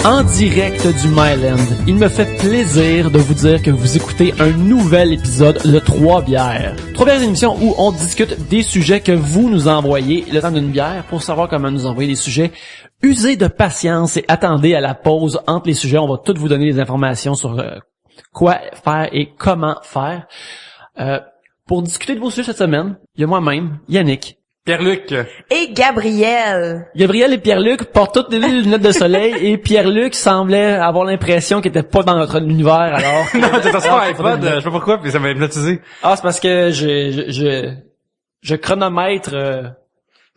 En direct du Myland, il me fait plaisir de vous dire que vous écoutez un nouvel épisode de Trois Bières. Trois Bières est une émission où on discute des sujets que vous nous envoyez le temps d'une bière pour savoir comment nous envoyer des sujets. Usez de patience et attendez à la pause entre les sujets. On va toutes vous donner des informations sur quoi faire et comment faire. Pour discuter de vos sujets cette semaine, il y a moi-même, Yannick, Pierre-Luc. Et Gabriel. Gabriel et Pierre-Luc portent toutes les lunettes de soleil et Pierre-Luc semblait avoir l'impression qu'il était pas dans notre univers alors. Non, t'es sur iPod, je sais pas pourquoi, puis ça m'a hypnotisé. Ah, c'est parce que je chronomètre.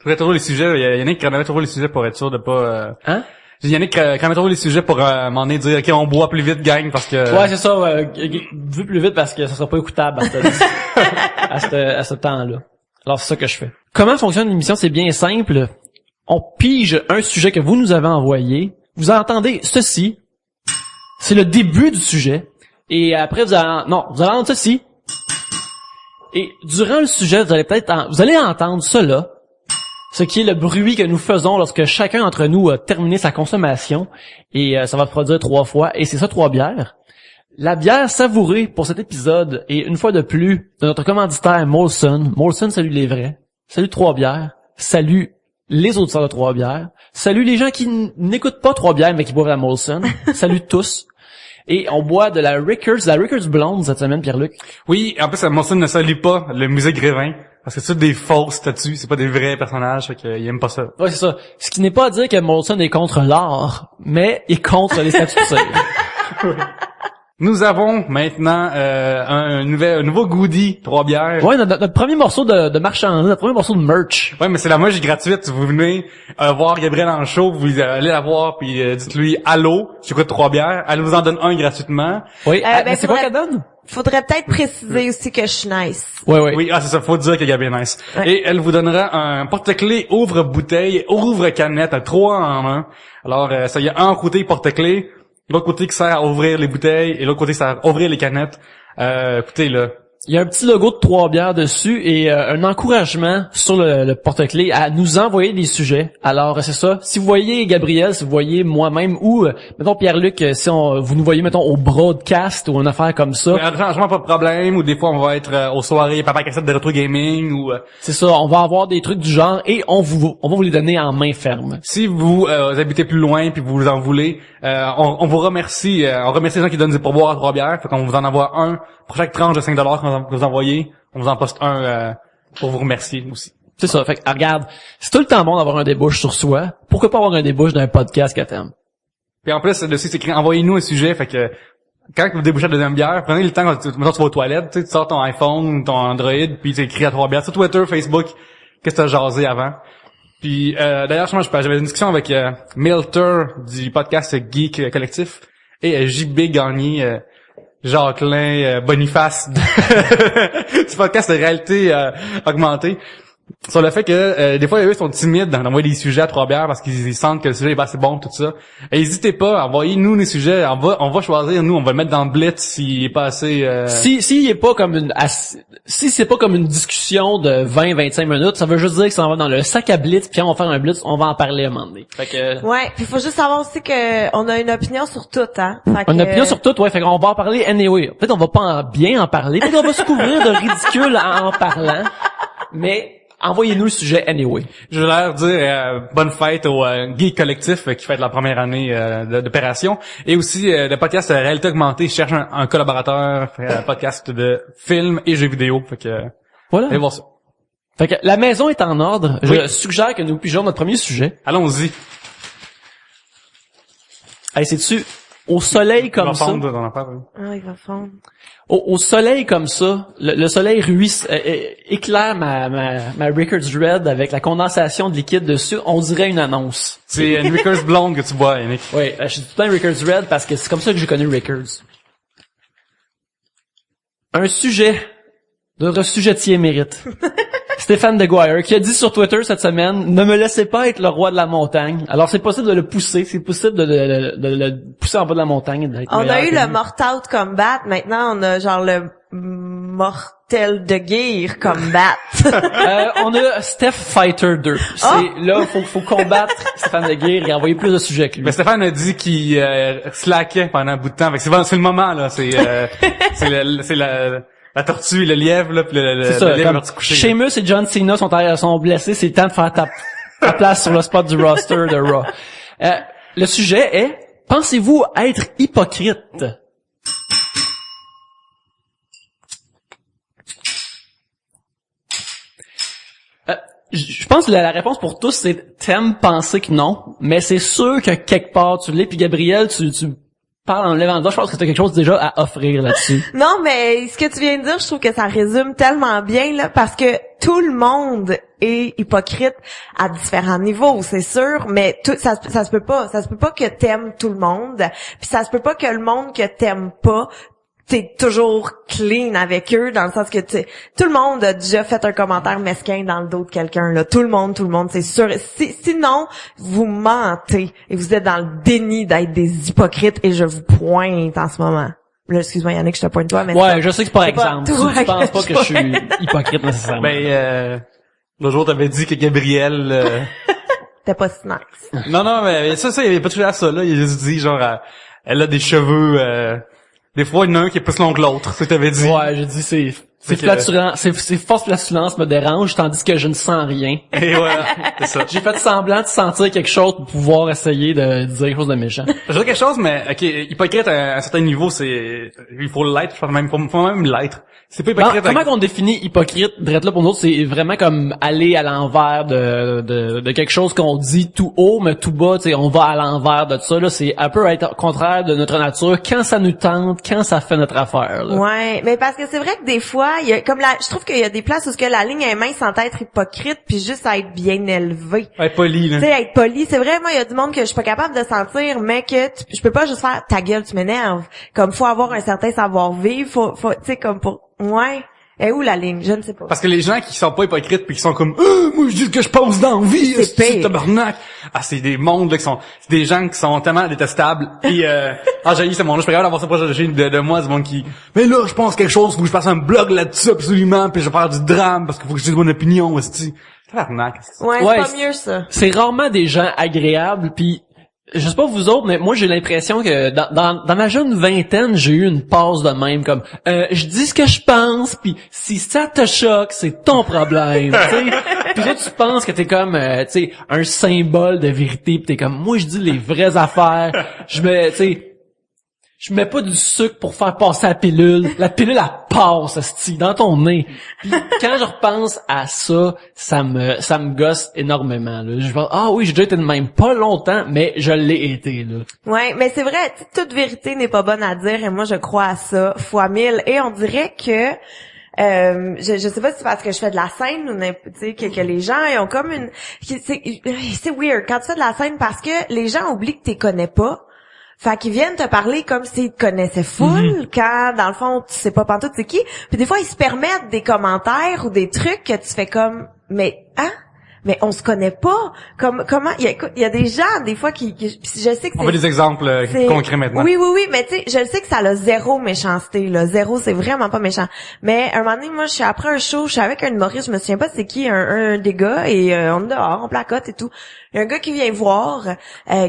Faudrait trouver les sujets, Yannick chronomètre trouver les sujets pour être sûr de pas... Hein? Yannick chronomètre trouver les sujets pour m'en donné dire OK, on boit plus vite gang parce que... Ouais, c'est ça, vu plus vite parce que ça sera pas écoutable à ce temps-là. Alors c'est ça que je fais. Comment fonctionne l'émission? C'est bien simple. On pige un sujet que vous nous avez envoyé. Vous entendez ceci. C'est le début du sujet. Et après vous allez entendre ceci. Et durant le sujet, vous allez entendre cela. Ce qui est le bruit que nous faisons lorsque chacun d'entre nous a terminé sa consommation. Et ça va produire 3 fois. Et c'est ça, 3 bières. La bière savourée pour cet épisode est une fois de plus de notre commanditaire Molson. Molson, salut les vrais. Salut Trois Bières. Salut les auditeurs de Trois Bières. Salut les gens qui n'écoutent pas Trois Bières mais qui boivent la Molson. Salut tous. Et on boit de la Rickers blonde cette semaine, Pierre-Luc. Oui, en plus, Molson ne salue pas le musée Grévin. Parce que c'est tout des fausses statues, c'est pas des vrais personnages, fait qu'ils aiment pas ça. Ouais, c'est ça. Ce qui n'est pas à dire que Molson est contre l'art, mais est contre les statues de cire. Nous avons maintenant un nouveau goodie, Trois Bières. Ouais, notre premier morceau de marchandise, notre premier morceau de merch. Ouais, mais c'est la merch gratuite. Vous venez voir Gabriel en show, vous allez la voir, puis dites-lui « Allô, j'écoute Trois Bières ». Elle vous en donne un gratuitement. Oui, mais c'est quoi qu'elle donne? Faudrait peut-être préciser aussi que je suis nice. Ouais. Oui, c'est ça, faut dire que Gabriel est nice. Ouais. Et elle vous donnera un porte-clés ouvre-bouteille, ouvre-canette, à 3 en 1. Alors, ça y a un côté porte-clés, l'autre côté qui sert à ouvrir les bouteilles et l'autre côté qui sert à ouvrir les canettes. Écoutez, là. Il y a un petit logo de Trois Bières dessus et un encouragement sur le porte-clés à nous envoyer des sujets. Alors, c'est ça. Si vous voyez Gabriel, si vous voyez moi-même ou, mettons Pierre-Luc, si vous nous voyez, mettons, au broadcast ou une affaire comme ça. Oui, franchement, pas de problème. Ou des fois, on va être aux soirées Papa Cassette de Retro Gaming ou... C'est ça. On va avoir des trucs du genre et on va vous les donner en main ferme. Si vous habitez plus loin puis vous en voulez, on vous remercie. On remercie les gens qui donnent des pourboires à Trois Bières. Fait qu'on vous en envoie un pour chaque tranche de $5 que vous envoyez. On vous en poste un pour vous remercier aussi. C'est ça. Fait que, regarde, c'est tout le temps bon d'avoir un débouche sur soi. Pourquoi pas avoir un débouche d'un podcast que t'aimes? Puis en plus, dessus, c'est écrit « Envoyez-nous un sujet ». Fait que quand vous débouchez la deuxième bière, prenez le temps quand tu vas aux toilettes, tu sors ton iPhone, ton Android, puis tu écris à Trois Bières sur Twitter, Facebook, qu'est-ce que t'as jasé avant. Puis d'ailleurs, j'avais une discussion avec Milter du podcast Geek Collectif et JB Gagné, Jacqueline Boniface du podcast de réalité augmentée. Sur le fait que des fois eux sont timides d'envoyer des sujets à Trois Bières parce qu'ils sentent que le sujet est pas assez bon, tout ça. Et n'hésitez pas, envoyez-nous les sujets, on va choisir, nous on va le mettre dans le blitz s'il est pas assez Si c'est pas comme une discussion de 20-25 minutes, ça veut juste dire que ça va dans le sac à blitz, puis on va faire un blitz, on va en parler à un moment donné. Fait que Ouais, puis faut juste savoir aussi que on a une opinion sur tout, hein. Fait on a une que, opinion sur tout, ouais, fait qu'on va en parler anyway. Peut-être on va pas bien en parler, peut-être on va se couvrir de ridicule en parlant, mais envoyez-nous le sujet anyway. Je veux leur dire bonne fête au Geek Collectif qui fête la première année d'opération. Et aussi le podcast Réalité Augmentée cherche un collaborateur, podcast de films et jeux vidéo. Fait que Voilà. allez voir ça. Fait que la maison est en ordre. Oui. Je suggère que nous pigeons notre premier sujet. Allons-y. Allez, c'est-tu au soleil comme ça? il va fondre. Au soleil comme ça, le soleil éclaire ma Rickers Red avec la condensation de liquide dessus, on dirait une annonce. C'est une Rickers blonde que tu bois, Yannick. Oui, je dis tout le temps Rickers Red parce que c'est comme ça que j'ai connu Rickers. Un sujet, notre sujetier mérite. Stéphane Deguire, qui a dit sur Twitter cette semaine, ne me laissez pas être le roi de la montagne. Alors c'est possible de le pousser, c'est possible de le pousser en bas de la montagne. On a eu le Mortal Kombat, maintenant on a genre le mortel de guerre combattre. On a Steph Fighter 2. Là, faut combattre Stéphane Leguire et envoyer plus de sujets que lui. Mais Stéphane a dit qu'il slackait pendant un bout de temps. Fait que c'est le moment, là. C'est la tortue et le lièvre, là, pis le lièvre va se coucher. Sheamus et John Cena sont blessés, c'est le temps de faire ta place sur le spot du roster de Raw. Le sujet est, pensez-vous être hypocrite? Je pense que la réponse pour tous, c'est t'aimes penser que non, mais c'est sûr que quelque part tu l'es, puis Gabriel, tu parles en levant le doigt, je pense que t'as quelque chose déjà à offrir là-dessus. Non, mais ce que tu viens de dire, je trouve que ça résume tellement bien, là, parce que tout le monde est hypocrite à différents niveaux, c'est sûr, mais ça se peut pas que t'aimes tout le monde, puis ça se peut pas que le monde que t'aimes pas, t'es toujours clean avec eux, dans le sens que tout le monde a déjà fait un commentaire mesquin dans le dos de quelqu'un, là. Tout le monde, c'est sûr. Sinon, vous mentez et vous êtes dans le déni d'être des hypocrites et je vous pointe en ce moment. Là, excuse-moi Yannick, je te pointe toi, mais ouais, je sais que c'est par exemple. Tu penses pas que je suis pointe. hypocrite nécessairement. Ben, l'autre jour, t'avais dit que Gabriel, T'es pas si nice. Non, mais ça, il avait pas touché à ça, là. Il a juste dit, genre, elle a des cheveux, des fois, il y en a un qui est plus long que l'autre. C'est ce que t'avais dit. Ouais, j'ai dit c'est flaturant, c'est force flatulence me dérange, tandis que je ne sens rien. Et voilà, c'est ça. J'ai fait semblant de sentir quelque chose pour pouvoir essayer de dire quelque chose de méchant. Je veux dire quelque chose, mais, ok, hypocrite à un certain niveau, il faut l'être, je pense même, faut même l'être. C'est pas hypocrite. Comment qu'on définit hypocrite, drette là pour nous autres, c'est vraiment comme aller à l'envers de quelque chose qu'on dit tout haut, mais tout bas, tu sais, on va à l'envers de ça, là, c'est un peu être au contraire de notre nature, quand ça nous tente, quand ça fait notre affaire, là. Ouais, mais parce que c'est vrai que des fois, il y a je trouve qu'il y a des places où ce que la ligne est mince sans être hypocrite puis juste à être bien élevé. Être poli, là. Tu sais, être poli, c'est vrai, moi, il y a du monde que je suis pas capable de sentir, mais que je peux pas juste faire ta gueule, tu m'énerves. Comme, faut avoir un certain savoir-vivre, faut, tu sais, comme pour, ouais. Et où la ligne? Je ne sais pas. Parce que les gens qui sont pas hypocrites puis qui sont comme moi je dis ce que je pense dans la vie, c'est tabarnak. Ah, c'est des mondes là, c'est des gens qui sont tellement détestables et j'ai ce monde là, je suis pas capable d'avoir ça proche de moi, du monde qui mais là je pense quelque chose, faut que je fasse un blog là-dessus absolument, puis je vais faire du drame parce qu'il faut que je dise mon opinion aussi. Tabarnak. Ouais, c'est pas mieux ça. C'est rarement des gens agréables puis je sais pas vous autres, mais moi j'ai l'impression que dans ma jeune vingtaine, j'ai eu une passe de même comme je dis ce que je pense, puis si ça te choque, c'est ton problème, tu sais. Puis toi tu penses que t'es comme tu sais un symbole de vérité, puis t'es comme moi je dis les vraies affaires, je mets pas du sucre pour faire passer la pilule. La pilule, elle passe, asti, dans ton nez. Puis quand je repense à ça, ça me gosse énormément, là. Je pense, ah oui, j'ai déjà été de même. Pas longtemps, mais je l'ai été, là. Ouais, mais c'est vrai, toute vérité n'est pas bonne à dire, et moi, je crois à ça, fois 1000. Et on dirait que, je sais pas si c'est parce que je fais de la scène ou tu sais que les gens ils ont comme une c'est weird quand tu fais de la scène parce que les gens oublient que t'es connais pas. Fait qu'ils viennent te parler comme s'ils te connaissaient full, quand, dans le fond, tu sais pas pantoute c'est qui. Puis des fois, ils se permettent des commentaires ou des trucs que tu fais comme, mais, hein? Mais on se connaît pas. Comment, il y a des gens, des fois, je sais que on veut des exemples concrets maintenant. Oui, mais tu sais, je sais que ça a zéro méchanceté, là. Zéro, c'est vraiment pas méchant. Mais, un moment donné, moi, je suis après un show, je suis avec un humoriste, je me souviens pas c'est qui, un des gars, et on est dehors, on placote et tout. Il y a un gars qui vient voir,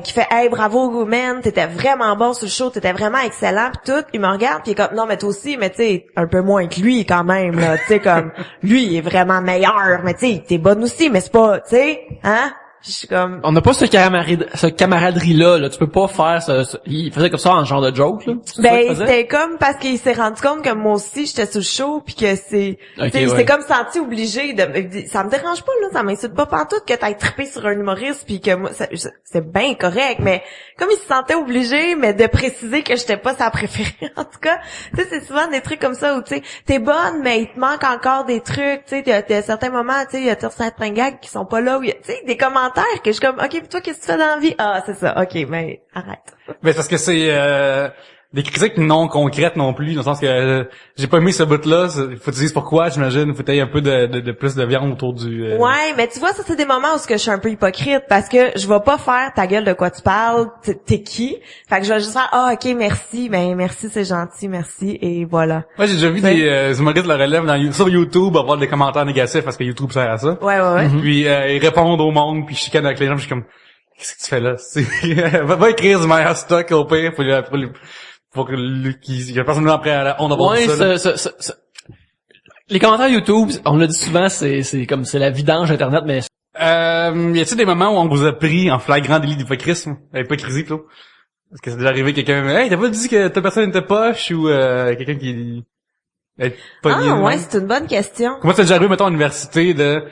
qui fait « Hey, bravo, man, t'étais vraiment bon sur le show, t'étais vraiment excellent, pis tout. » Il me regarde, pis il est comme « Non, mais toi aussi, mais tu sais, un peu moins que lui, quand même, là. Tu sais, comme, lui, il est vraiment meilleur, mais tu sais, t'es bonne aussi, mais c'est pas, tu sais, hein? » Je suis comme... On n'a pas ce camaraderie-là, là. Tu peux pas faire il faisait comme ça en genre de joke, là. Ben, c'était comme parce qu'il s'est rendu compte que moi aussi, j'étais sur le show pis que c'est... Okay, il ouais. s'est comme senti obligé de... Ça me dérange pas, là. Ça m'insulte pas pantoute que t'ailles trippé sur un humoriste pis que moi... C'est bien correct, mais comme il se sentait obligé, mais de préciser que j'étais pas sa préférée, en tout cas. Tu sais, c'est souvent des trucs comme ça où, tu sais, t'es bonne, mais il te manque encore des trucs, tu sais. Il y a certains moments, tu sais, il y a certains gags qui sont pas là, où tu sais, des commentaires que je suis comme, OK, pis toi, qu'est-ce que tu fais dans la vie? Ah, c'est ça, OK, mais arrête. Mais parce que c'est des critiques non concrètes non plus, dans le sens que j'ai pas aimé ce bout-là, faut que tu dises pourquoi, j'imagine, faut que t'aies un peu de plus de viande autour du... Ouais, mais tu vois, ça c'est des moments où je suis un peu hypocrite, parce que je vais pas faire ta gueule de quoi tu parles, t'es qui? Fait que je vais juste faire, ah, ok, merci, ben merci, c'est gentil, merci, et voilà. Ouais, j'ai déjà vu des humoristes la relève sur YouTube avoir des commentaires négatifs parce que YouTube sert à ça. Ouais. Puis ils répondent au monde, puis je chicane avec les gens, puis je suis comme, qu'est-ce que tu fais là? Va écrire du meilleur stock au pire, faut que la personne après on a Ouais, ça. les commentaires YouTube, on l'a dit souvent, c'est la vidange Internet, mais Y a-t-il des moments où on vous a pris en flagrant délit d'hypocrisie, plutôt? Est-ce que c'est déjà arrivé quelqu'un, hey, t'as pas dit que ta personne était poche ou quelqu'un qui est pogné? Ah ouais, c'est une bonne question. Comment c'est déjà arrivé, mettons, à l'université de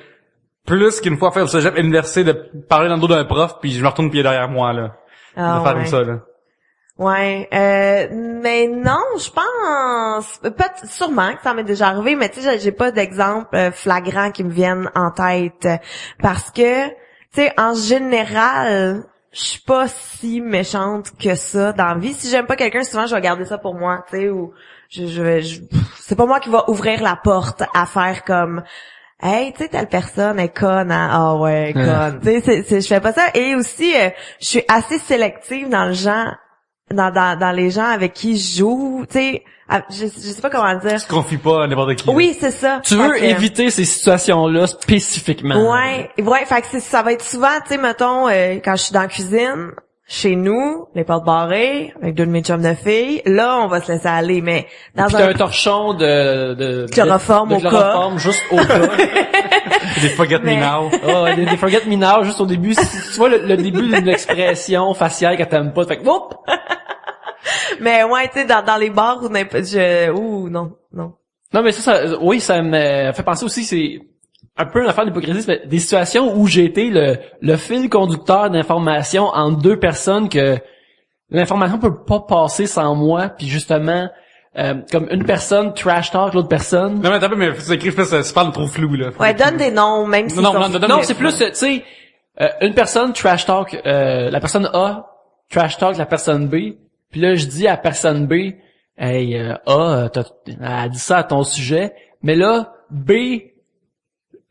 plus qu'une fois faire le cégep à l'université de parler dans le dos d'un prof puis je me retourne pied derrière moi, là. Ah, de faire ouais. comme ça, là. Ouais, mais non, je pense peut-être sûrement que ça m'est déjà arrivé, mais tu sais, j'ai pas d'exemple flagrant qui me viennent en tête parce que tu sais, en général, je suis pas si méchante que ça dans la vie. Si j'aime pas quelqu'un, souvent je vais garder ça pour moi, tu sais, ou c'est pas moi qui va ouvrir la porte à faire comme hey, tu sais, telle personne est conne, hein? Ah ouais, conne. Tu sais, je fais pas ça. Et aussi, je suis assez sélective dans les gens avec qui je joue. Tu sais, je sais pas comment dire. Tu te confies pas à n'importe qui. Oui, c'est ça. tu veux Fait que, éviter ces situations-là spécifiquement. Ouais, fait que ça va être souvent, tu sais, mettons, quand je suis dans la cuisine, chez nous, les portes barrées, avec deux de mes chums de filles, là, on va se laisser aller, mais dans Puis t'as un torchon de chloroforme de au cas. chloroforme juste au cas. Des forget me now. Des forget me now juste au début. Si tu vois le début d'une expression faciale que t'aimes pas, fait que whoop! Mais ouais, tu sais, dans les bars ou non. Non, mais ça me fait penser aussi, c'est un peu une affaire d'hypocrisie, c'est des situations où j'ai été le fil conducteur d'information entre deux personnes que l'information peut pas passer sans moi, puis justement, comme une personne trash talk l'autre personne. Non, mais t'as pas, mais tu écris, tu parles trop flou, là. Ouais, donne des noms, même si Non, c'est plus, tu sais, une personne trash talk, la personne A trash talk la personne B, puis là, je dis à la personne B, hey, A, elle a dit ça à ton sujet, mais là, B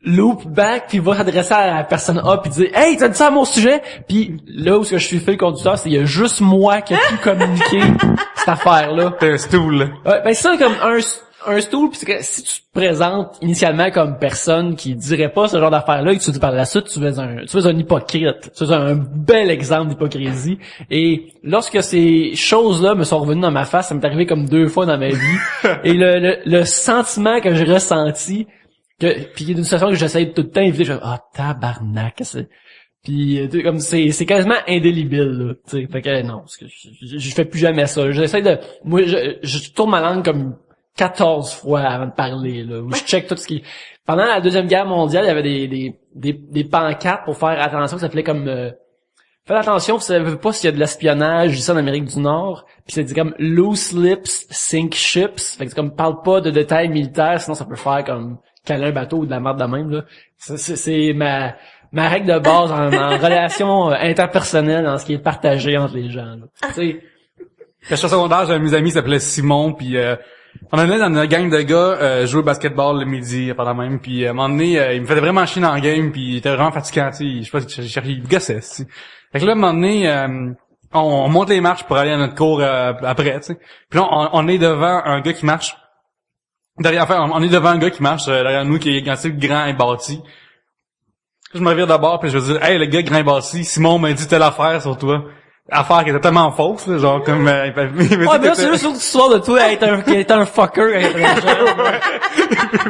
loop back puis va s'adresser à la personne A puis dire hey, t'as dit ça à mon sujet, puis là où je suis fait le conducteur, c'est il y a juste moi qui a pu communiquer cette affaire là. T'es un stool, là. Ouais, ben c'est ça comme un stool, puis c'est que si tu te présentes initialement comme personne qui dirait pas ce genre d'affaires là et que tu dis par la suite tu fais un hypocrite, tu fais un bel exemple d'hypocrisie. Et lorsque ces choses là me sont revenues dans ma face, ça m'est arrivé comme 2 fois dans ma vie, et le sentiment que j'ai ressenti puis il y a une situation que j'essaie tout le temps d'éviter, je fais tabarnak, puis comme c'est quasiment indélébile là, tu sais. Fait que non, parce que je fais plus jamais ça. J'essaie de moi je tourne ma langue comme 14 fois avant de parler là, où je check tout ce qui pendant la Deuxième Guerre mondiale, il y avait des pancartes pour faire attention, ça s'appelait comme faites attention, vous savez pas s'il y a de l'espionnage ici en Amérique du Nord, puis c'est dit comme loose lips sink ships, fait que c'est comme parle pas de détails militaires, sinon ça peut faire comme caler un bateau ou de la merde de même là. C'est ma règle de base en relation interpersonnelle, en ce qui est partagé entre les gens. Tu sais, Quand j'étais au secondaire, j'avais un de mes amis qui s'appelait Simon, puis on allait dans une gang de gars jouer au basketball le midi pendant même, puis à un moment donné, il me faisait vraiment chier dans le game, puis il était vraiment fatigant, tu sais, je sais pas, il me gossait, tu sais. Fait que là, à un moment donné, on monte les marches pour aller à notre cours après, tu sais. Puis là, on est devant un gars qui marche on est devant un gars qui marche derrière nous, qui est assez grand et bâti. Je me revire d'abord, puis je veux dire, hey, le gars grand et bâti, Simon m'a dit telle affaire sur toi. Affaire qui était tellement fausse, là, genre comme... ouais, mais là, c'est juste l'autre histoire de toi être un fucker.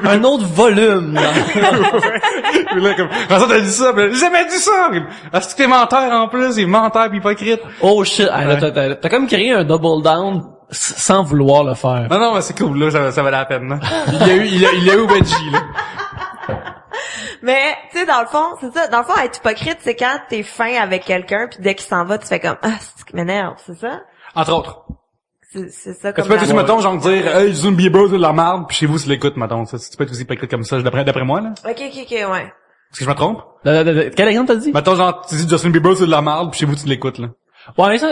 Un autre volume, là. Puis là, comme, ça t'as dit ça? Mais j'ai jamais dit ça! Est-ce que t'es menteur en plus? Il est menteur pis hypocrite. Oh shit, ah, là, t'as comme créé un double down sans vouloir le faire. Non, mais c'est cool, là, ça valait la peine, là. Il a eu Benji, là. Mais, tu sais, dans le fond, c'est ça. Dans le fond, être hypocrite, c'est quand t'es fin avec quelqu'un, puis dès qu'il s'en va, tu fais comme, c'est ce qui m'énerve, c'est ça? Entre autres. C'est ça, Tu comme peux être aussi, mettons, genre dire, hey, Justin Bieber, c'est de la merde, puis chez vous, c'est l'écoute, mettons. Ça, tu peux être aussi hypocrite comme ça, d'après moi, là. Ok, ouais. Est-ce que je me trompe? Quel exemple t'as dit? Mettons, genre, tu dis Justin Bieber, c'est de la merde, puis chez vous, tu l'écoutes, là. Ouais, ça,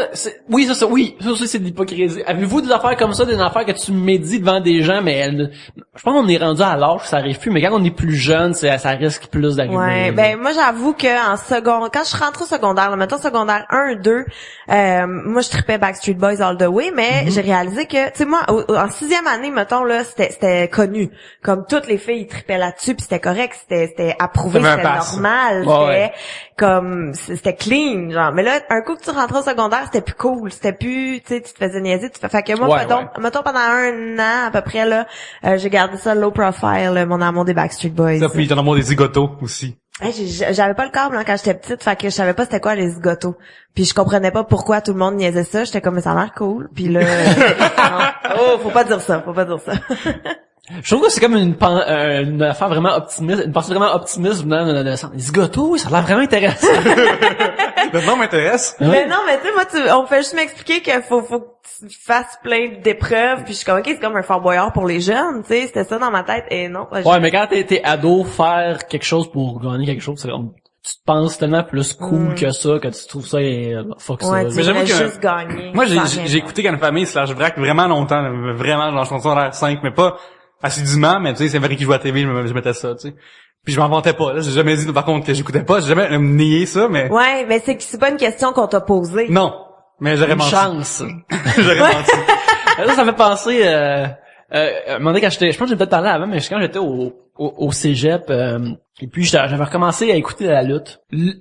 oui, ça aussi, c'est de l'hypocrisie. Avez-vous des affaires comme ça, des affaires que tu médis devant des gens, mais je pense qu'on est rendu à l'âge que ça arrive plus, mais quand on est plus jeune, ça risque plus d'arriver. Ouais, ben, moi, j'avoue que quand je suis rentrée au secondaire, là, mettons secondaire 1, 2, moi, je tripais Backstreet Boys all the way, mais j'ai réalisé que, tu sais, moi, en 6e année, mettons, là, c'était connu. Comme toutes les filles, ils tripaient là-dessus, puis c'était correct, c'était approuvé, c'était normal, c'était clean, genre. Mais là, un coup que tu rentrais au secondaire, c'était plus cool, c'était plus, tu sais, tu te faisais niaiser, fait que moi, mettons pendant 1 an, à peu près, là, j'ai gardé ça low profile, mon amour des Backstreet Boys. Ça, puis ton amour des zigotos aussi. J'avais pas le câble quand j'étais petite, fait que je savais pas c'était quoi les zigotos. Puis je comprenais pas pourquoi tout le monde niaisait ça, j'étais comme mais ça a l'air cool. Puis là faut pas dire ça. Je trouve que c'est comme une affaire vraiment optimiste, une pensée vraiment optimiste venant d'un adolescent. Les zigotos, oui, ça a l'air vraiment intéressant. Le nom m'intéresse. Mais non, mais tu sais, moi, on fait juste m'expliquer qu'il faut que tu fasses plein d'épreuves, puis je suis comme, ok, c'est comme un Fort Boyard pour les jeunes, tu sais, c'était ça dans ma tête, et non. Ouais, mais quand t'es ado, faire quelque chose pour gagner quelque chose, c'est comme, tu te penses tellement plus cool que ça, que tu trouves ça, fuck ouais, ça. Mais j'avoue que juste gagner. Moi, j'ai écouté Canne Famille /Vrac vraiment longtemps, là, vraiment, genre, je pense à l'air 5, mais pas assidûment, mais tu sais, c'est vrai qu'il jouait à la TV, je mettais ça, tu sais. Puis je m'en vantais pas, là. J'ai jamais dit, par contre, que j'écoutais pas. J'ai jamais nié ça, mais... Ouais, mais c'est pas une question qu'on t'a posée. Non. Mais j'aurais menti. Chance. J'aurais menti. Ça me fait penser, un moment donné, je pense que j'ai peut-être parlé avant, mais quand j'étais au cégep, et puis j'avais recommencé à écouter la lutte.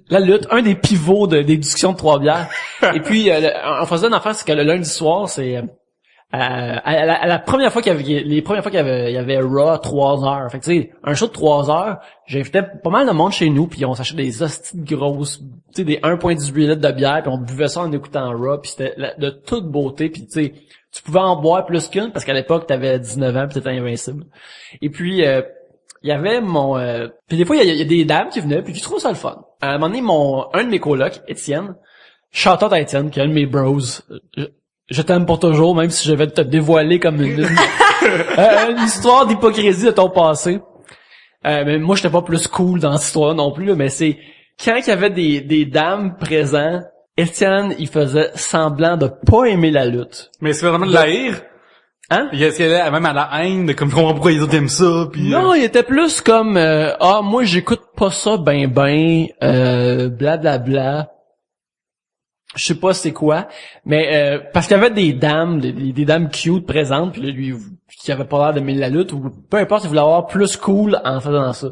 La lutte, un des pivots des discussions de Trois-Bières. Et puis, on faisait une affaire, c'est que le lundi soir, c'est... à la première fois qu'il y avait Raw 3 heures. Fait que tu sais, un show de 3 heures, j'invitais pas mal de monde chez nous, puis on s'achetait des hosties de grosses, tu sais, des 1,18 litres de bière, puis on buvait ça en écoutant Raw, puis c'était de toute beauté, puis tu sais, tu pouvais en boire plus qu'une, parce qu'à l'époque, t'avais 19 ans, puis t'étais invincible. Et puis, il y avait puis des fois, il y a des dames qui venaient, puis je trouve ça le fun. À un moment donné, un de mes colocs, Étienne, shout out à Étienne, qui est un de mes bros, je t'aime pour toujours, même si je vais te dévoiler comme une histoire d'hypocrisie de ton passé. Mais moi, j'étais pas plus cool dans cette histoire non plus, là, mais c'est quand il y avait des dames présentes, Étienne, il faisait semblant de pas aimer la lutte. Mais c'est vraiment de la haïr? Hein? Est-ce qu'elle est même à la haine, de comme je comprends pourquoi les autres aiment ça, puis... Non, il était plus comme moi j'écoute pas ça blablabla. Je sais pas c'est quoi, mais parce qu'il y avait des dames, des dames cute présentes, puis là, lui qui avait pas l'air d'aimer la lutte, ou peu importe, il voulait avoir plus cool en faisant ça.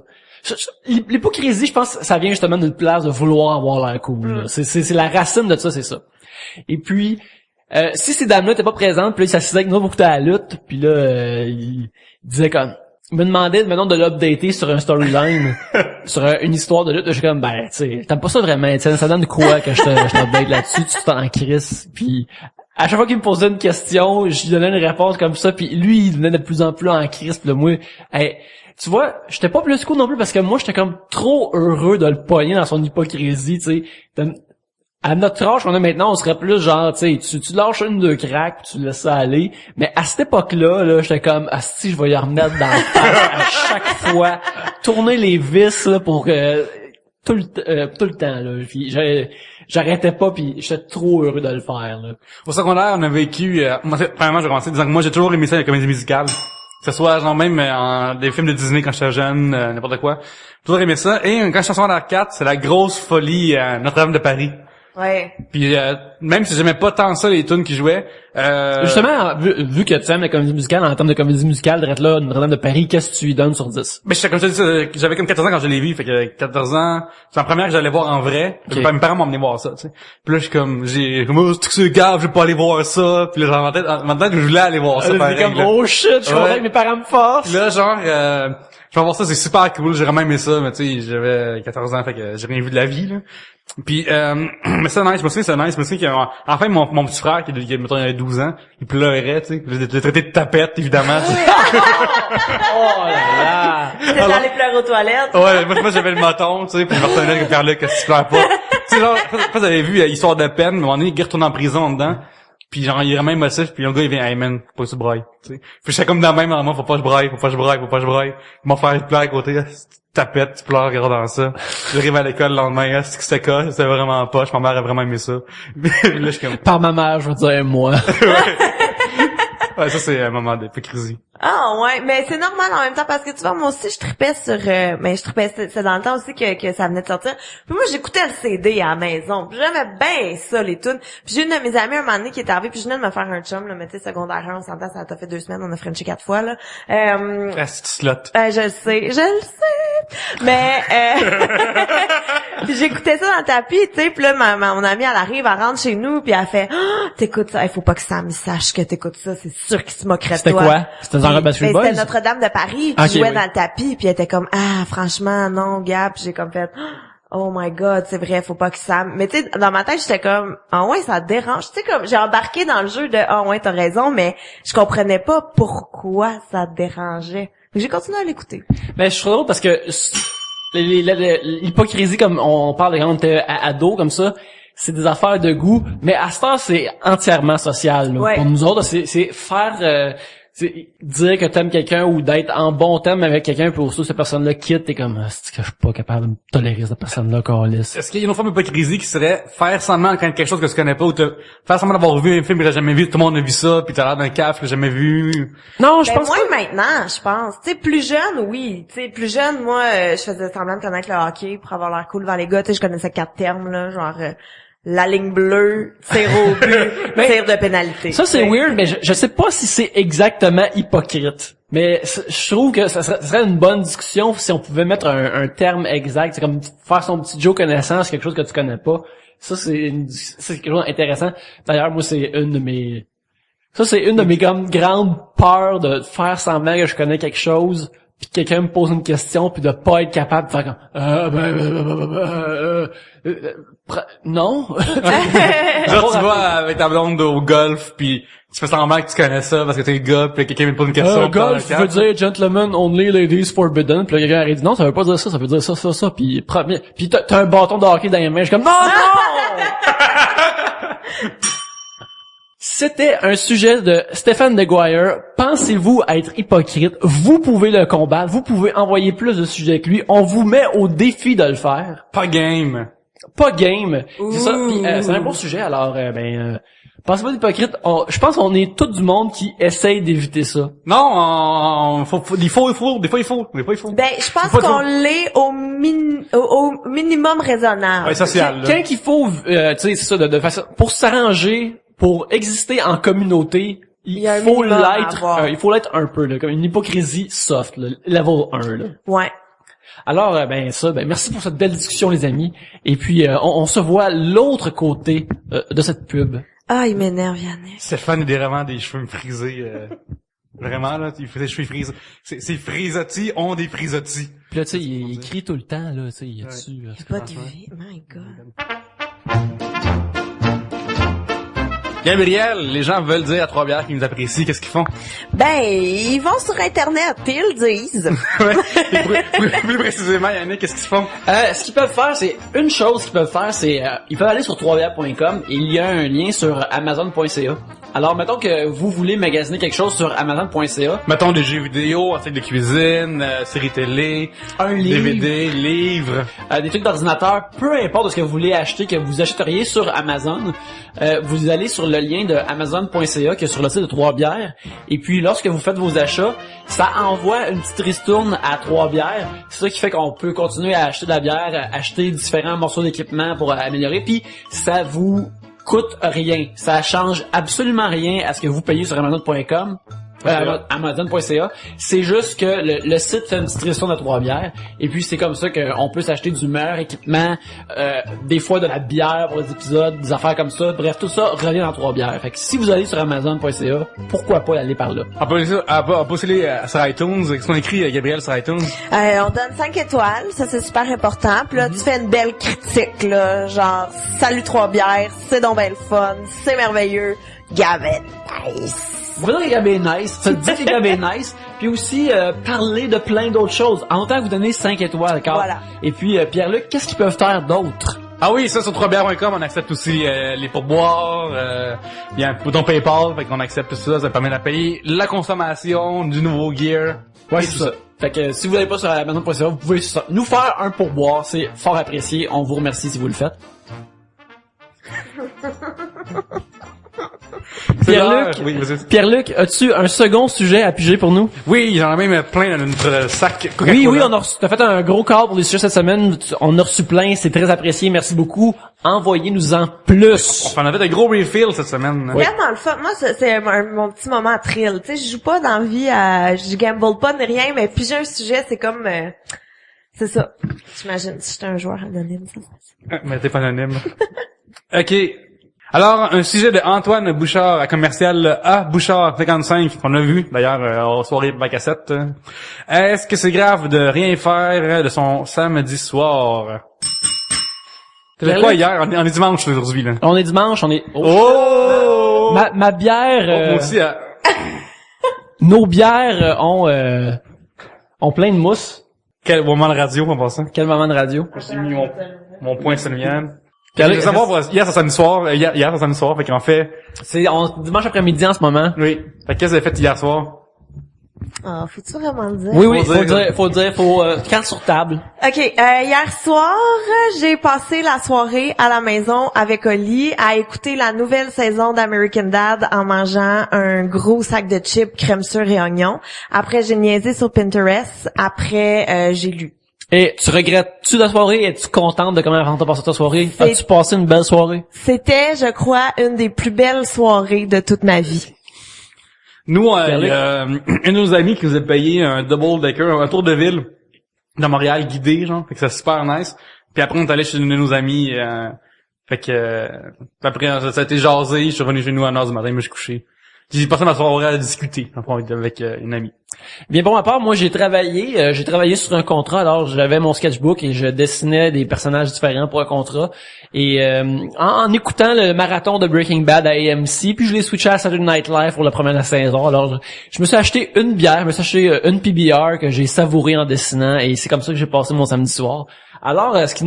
L'hypocrisie, je pense, ça vient justement d'une place de vouloir avoir l'air cool. Là. C'est la racine de ça, c'est ça. Et puis, si ces dames-là étaient pas présentes, puis là, ils s'assisaient avec nous pour écouter la lutte, puis là, il disait comme... Il me demandait maintenant de l'updater sur un storyline, sur une histoire de lutte. Je suis comme, ben, tu sais, t'aimes pas ça vraiment, Étienne, ça donne quoi que je t'update là-dessus, tu t'en crises. Puis à chaque fois qu'il me posait une question, je lui donnais une réponse comme ça, puis lui, il devenait de plus en plus en crise. Puis là, moi, hey, tu vois, j'étais pas plus cool non plus parce que moi, j'étais comme trop heureux de le pogner dans son hypocrisie, tu sais. À notre âge qu'on a maintenant, on serait plus genre, tu sais, tu lâches une de crack, tu laisses ça aller. Mais à cette époque-là, là, j'étais comme, asti, je vais y remettre dans le face à chaque fois, tourner les vis là pour tout le temps là. Puis j'arrêtais pas, puis j'étais trop heureux de le faire. Là. Au secondaire, on a vécu. Premièrement, j'ai commencé en disant que moi, j'ai toujours aimé ça, la comédie musicale. Que ce soit genre même des films de Disney quand j'étais jeune, n'importe quoi. J'ai toujours aimé ça. Et quand je suis en secondaire 4, c'est la grosse folie Notre-Dame de Paris. Ouais. Puis même si j'aimais pas tant ça les tunes qui jouaient, justement, vu que tu aimes la comédie musicale, en termes de comédie musicale, d'être là, Notre-Dame de Paris, qu'est-ce que tu lui donnes sur 10? Mais comme je te dis, j'avais comme 14 ans quand je l'ai vu, fait que 14 ans, c'est la première que j'allais voir en vrai. Okay. Mes parents m'ont emmené voir ça, tu sais. Puis là, je suis comme, c'est grave, je vais pas aller voir ça. Puis là, genre, en tête, je voulais aller voir ça. C'est comme, oh shit, je crois que mes parents me forcent. Puis là, genre, je vais voir ça, c'est super cool, j'ai vraiment aimé ça, mais tu sais, j'avais 14 ans, fait que j'ai rien vu de la vie, là. Puis mais c'est nice, je me souviens qu'enfin mon petit frère qui mettons il avait 12 ans, il pleurait, tu sais, je l'ai traité de tapette évidemment. Oh là là. T'es allé pleurer aux toilettes. Ouais, moi j'avais le moton, tu sais, puis je me retournais avec Pierre-Luc, qu'est-ce que tu pleures pas. Tu sais genre, j'avais vu Histoire de peine, mais à un moment donné, il retourne en prison dedans. Puis genre, il est vraiment émotif, puis le gars, il vient, hey man, faut pas que tu brailles, tu sais. Puis j'étais comme dans le même moment, faut pas que je braille. Mon frère, il pleure à côté, tapette, tu pleures, regarde dans ça. J'arrive à l'école le lendemain, c'est que c'était quoi? C'était vraiment poche, ma mère a vraiment aimé ça. Puis là, je suis comme... Par ma mère, je veux dire moi. Ouais, ça, c'est un moment d'hypocrisie. Ah ouais, mais c'est normal en même temps parce que tu vois, moi aussi je tripais sur c'est dans le temps aussi que ça venait de sortir. Puis moi j'écoutais le CD à la maison. Puis j'aimais bien ça les tunes. Puis j'ai une de mes amies un moment donné qui est arrivée, puis je venais de me faire un chum là, mais tu sais secondaire 1, on s'entend, ça t'a fait 2 semaines, on a frenché 4 fois là. C'est slot. Je le sais. Mais puis j'écoutais ça dans le tapis, tu sais, puis là mon amie elle arrive, elle rentre chez nous, puis elle fait t'écoutes ça, il faut pas que Sam sache que t'écoutes ça, c'est sûr qu'il se moquerait de toi. C'était quoi? C'était dans le Backstreet Boys? C'était Notre-Dame de Paris qui jouait dans le tapis, puis elle était comme franchement non gars, puis j'ai comme fait oh my god, c'est vrai, faut pas que Sam. Mais tu sais dans ma tête, j'étais comme ouais, ça te dérange. Tu sais comme j'ai embarqué dans le jeu de ouais, t'as raison, mais je comprenais pas pourquoi ça te dérangeait. J'ai continué à l'écouter. Ben je trouve drôle parce que l'hypocrisie, comme on parle quand on était ado comme ça, c'est des affaires de goût, mais à ce temps c'est entièrement social là. Ouais. Pour nous autres, c'est faire c'est dire que t'aimes quelqu'un ou d'être en bon terme avec quelqu'un, puis aussi cette personne-là quitte, t'es comme c'est que je suis pas capable de me tolérer cette personne-là, câlisse. Est-ce qu'il y a une autre forme d'hypocrisie qui serait faire semblant quand quelque chose que tu connais pas, ou faire semblant d'avoir vu un film que t'as jamais vu, tout le monde a vu ça, puis t'as l'air d'un caf que j'ai jamais vu? Non, je pense moi pas. maintenant, je pense. Tu sais, plus jeune, oui. Tu sais, plus jeune, moi, je faisais semblant de connaître le hockey pour avoir l'air cool devant les gars. Tu sais, je connaissais 4 termes, là, genre la ligne bleue, tir au but, tir de pénalité. Ça c'est weird, mais je sais pas si c'est exactement hypocrite. Mais je trouve que ça serait une bonne discussion si on pouvait mettre un terme exact. C'est comme faire son petit Joe connaissance, quelque chose que tu connais pas. Ça c'est quelque chose d'intéressant. D'ailleurs, moi c'est une de mes comme grandes peurs de faire semblant que je connais quelque chose, puis quelqu'un me pose une question, puis de pas être capable de faire comme non. Genre, tu vas avec ta blonde au golf, puis tu fais semblant que tu connais ça parce que t'es le gars, puis quelqu'un vient te poser une question. Golf veut dire gentlemen only, ladies forbidden. Puis là, quelqu'un arrive dit non, ça veut pas dire ça, ça veut dire ça. Puis t'as un bâton de hockey dans les mains. Je suis comme non. C'était un sujet de Stéphane Deguire. Pensez-vous être hypocrite? Vous pouvez le combattre. Vous pouvez envoyer plus de sujets que lui. On vous met au défi de le faire. Pas game. C'est ça. Puis, c'est un bon sujet. Alors, pensez-vous hypocrite? Je pense qu'on est tout du monde qui essaye d'éviter ça. Non, des fois il faut. Ben, je pense qu'on l'est au minimum raisonnable. Ouais, social, là. Quand il faut, tu sais, c'est ça, de façon, pour s'arranger, pour exister en communauté, il faut l'être un peu, là, comme une hypocrisie soft, là, level 1, là. Ouais. Alors, merci pour cette belle discussion, les amis. Et puis, on se voit l'autre côté de cette pub. Ah, il m'énerve, Yannick. Stéphane, il a vraiment des cheveux frisés, vraiment, là, il fait des cheveux frisés. C'est frisotti ont des frisotti. Puis là, tu sais, il crie tout le temps, là, tu sais, il y a dessus. Il y a pas de vie. My God. Gabriel, les gens veulent dire à Trois-Bières qu'ils nous apprécient, qu'est-ce qu'ils font? Ben, ils vont sur Internet, puis ils le disent. Ouais. Plus précisément, Yannick, qu'est-ce qu'ils font? Ce qu'ils peuvent faire, c'est ils peuvent aller sur troisbières.com et il y a un lien sur amazon.ca. Alors, mettons que vous voulez magasiner quelque chose sur amazon.ca. Mettons des jeux vidéo, articles de cuisine, séries télé, un livre, DVD, livres, des trucs d'ordinateur, peu importe ce que vous voulez acheter, que vous achèteriez sur Amazon. Vous allez sur le lien de amazon.ca qui est sur le site de Trois-Bières. Et puis, lorsque vous faites vos achats, ça envoie une petite ristourne à Trois-Bières. C'est ça qui fait qu'on peut continuer à acheter de la bière, acheter différents morceaux d'équipement pour améliorer. Puis, ça vous coûte rien. Ça change absolument rien à ce que vous payez sur Amazon.com. Amazon.ca. C'est juste que le site fait une petite ristourne à Trois-Bières. Et puis c'est comme ça qu'on peut s'acheter du meilleur équipement, des fois de la bière pour les épisodes, des affaires comme ça. Bref, tout ça revient dans Trois-Bières. Fait que si vous allez sur Amazon.ca, pourquoi pas aller par là? On peut aller sur iTunes. Qu'est-ce qu'on écrit, Gabriel, sur iTunes? On donne 5 étoiles, ça c'est super important. Puis là, tu fais une belle critique, là, genre salut Trois-Bières, c'est donc ben le fun, c'est merveilleux, Gavin, nice. Vous voyez que Gab est nice, ça dit que Gab est nice, puis aussi parler de plein d'autres choses. En tant que vous donnez 5 étoiles, d'accord? Voilà. Et puis Pierre-Luc, qu'est-ce qu'ils peuvent faire d'autre? Ah oui, ça sur 3bières.com, on accepte aussi les pourboires, il y a un bouton PayPal, fait qu'on accepte tout ça, ça permet de payer la consommation du nouveau gear. Ouais, et c'est tout ça. Fait que si vous n'allez pas sur la maison.ca, vous pouvez nous faire un pourboire, c'est fort apprécié. On vous remercie si vous le faites. Pierre-Luc, as-tu un second sujet à piger pour nous? Oui, j'en ai même plein dans notre sac Coca-Cola. Oui, t'as fait un gros call pour les sujets cette semaine. On a reçu plein, c'est très apprécié. Merci beaucoup. Envoyez-nous-en plus. On avait des gros refills cette semaine. Oui. Vraiment le fun. Moi, c'est mon petit moment thrill. Tu sais, je joue pas dans la vie je gamble pas ni rien, mais piger un sujet, c'est comme, c'est ça. J'imagine si j'étais un joueur anonyme, ça. Mais t'es pas anonyme. OK. Alors, un sujet de Antoine Bouchard à commercial A Bouchard 55 qu'on a vu d'ailleurs aux soirées bac à 7. Est-ce que c'est grave de rien faire de son samedi soir? T'as fait quoi hier? On est dimanche aujourd'hui là. On est dimanche, on est... Oh! Ma bière... moi aussi. Nos bières ont plein de mousse. Quel moment de radio en passant? Quel moment de radio? J'ai mis mon point Saint-Lumière. Je veux savoir, hier c'est samedi soir, hier c'est samedi soir, fait qu'en fait... C'est dimanche après-midi en ce moment. Oui. Fait qu'est-ce que vous avez fait hier soir? Ah, faut-tu vraiment le dire? Oui, faut dire, carte sur table. OK, hier soir, j'ai passé la soirée à la maison avec Oli à écouter la nouvelle saison d'American Dad en mangeant un gros sac de chips, crème sûre et oignons. Après, j'ai niaisé sur Pinterest. Après, j'ai lu. Et tu regrettes-tu la soirée? Es-tu contente de comment t'as passé ta soirée? As-tu passé une belle soirée? C'était, je crois, une des plus belles soirées de toute ma vie. Nous, un de nos amis qui nous a payé un double decker, un tour de ville de Montréal guidé, genre, fait que c'est super nice. Puis après, on est allé chez une de nos amis, fait que après, ça a été jasé, je suis revenu chez nous à 9h du matin, je me suis couché. J'ai passé ma soirée à discuter avec une amie. Bien bon, à part, moi j'ai travaillé sur un contrat, alors j'avais mon sketchbook et je dessinais des personnages différents pour un contrat. Et en écoutant le marathon de Breaking Bad à AMC, puis je l'ai switché à Saturday Night Live pour la première saison. Alors je me suis acheté une bière, je me suis acheté une PBR que j'ai savourée en dessinant, et c'est comme ça que j'ai passé mon samedi soir. Alors, est-ce que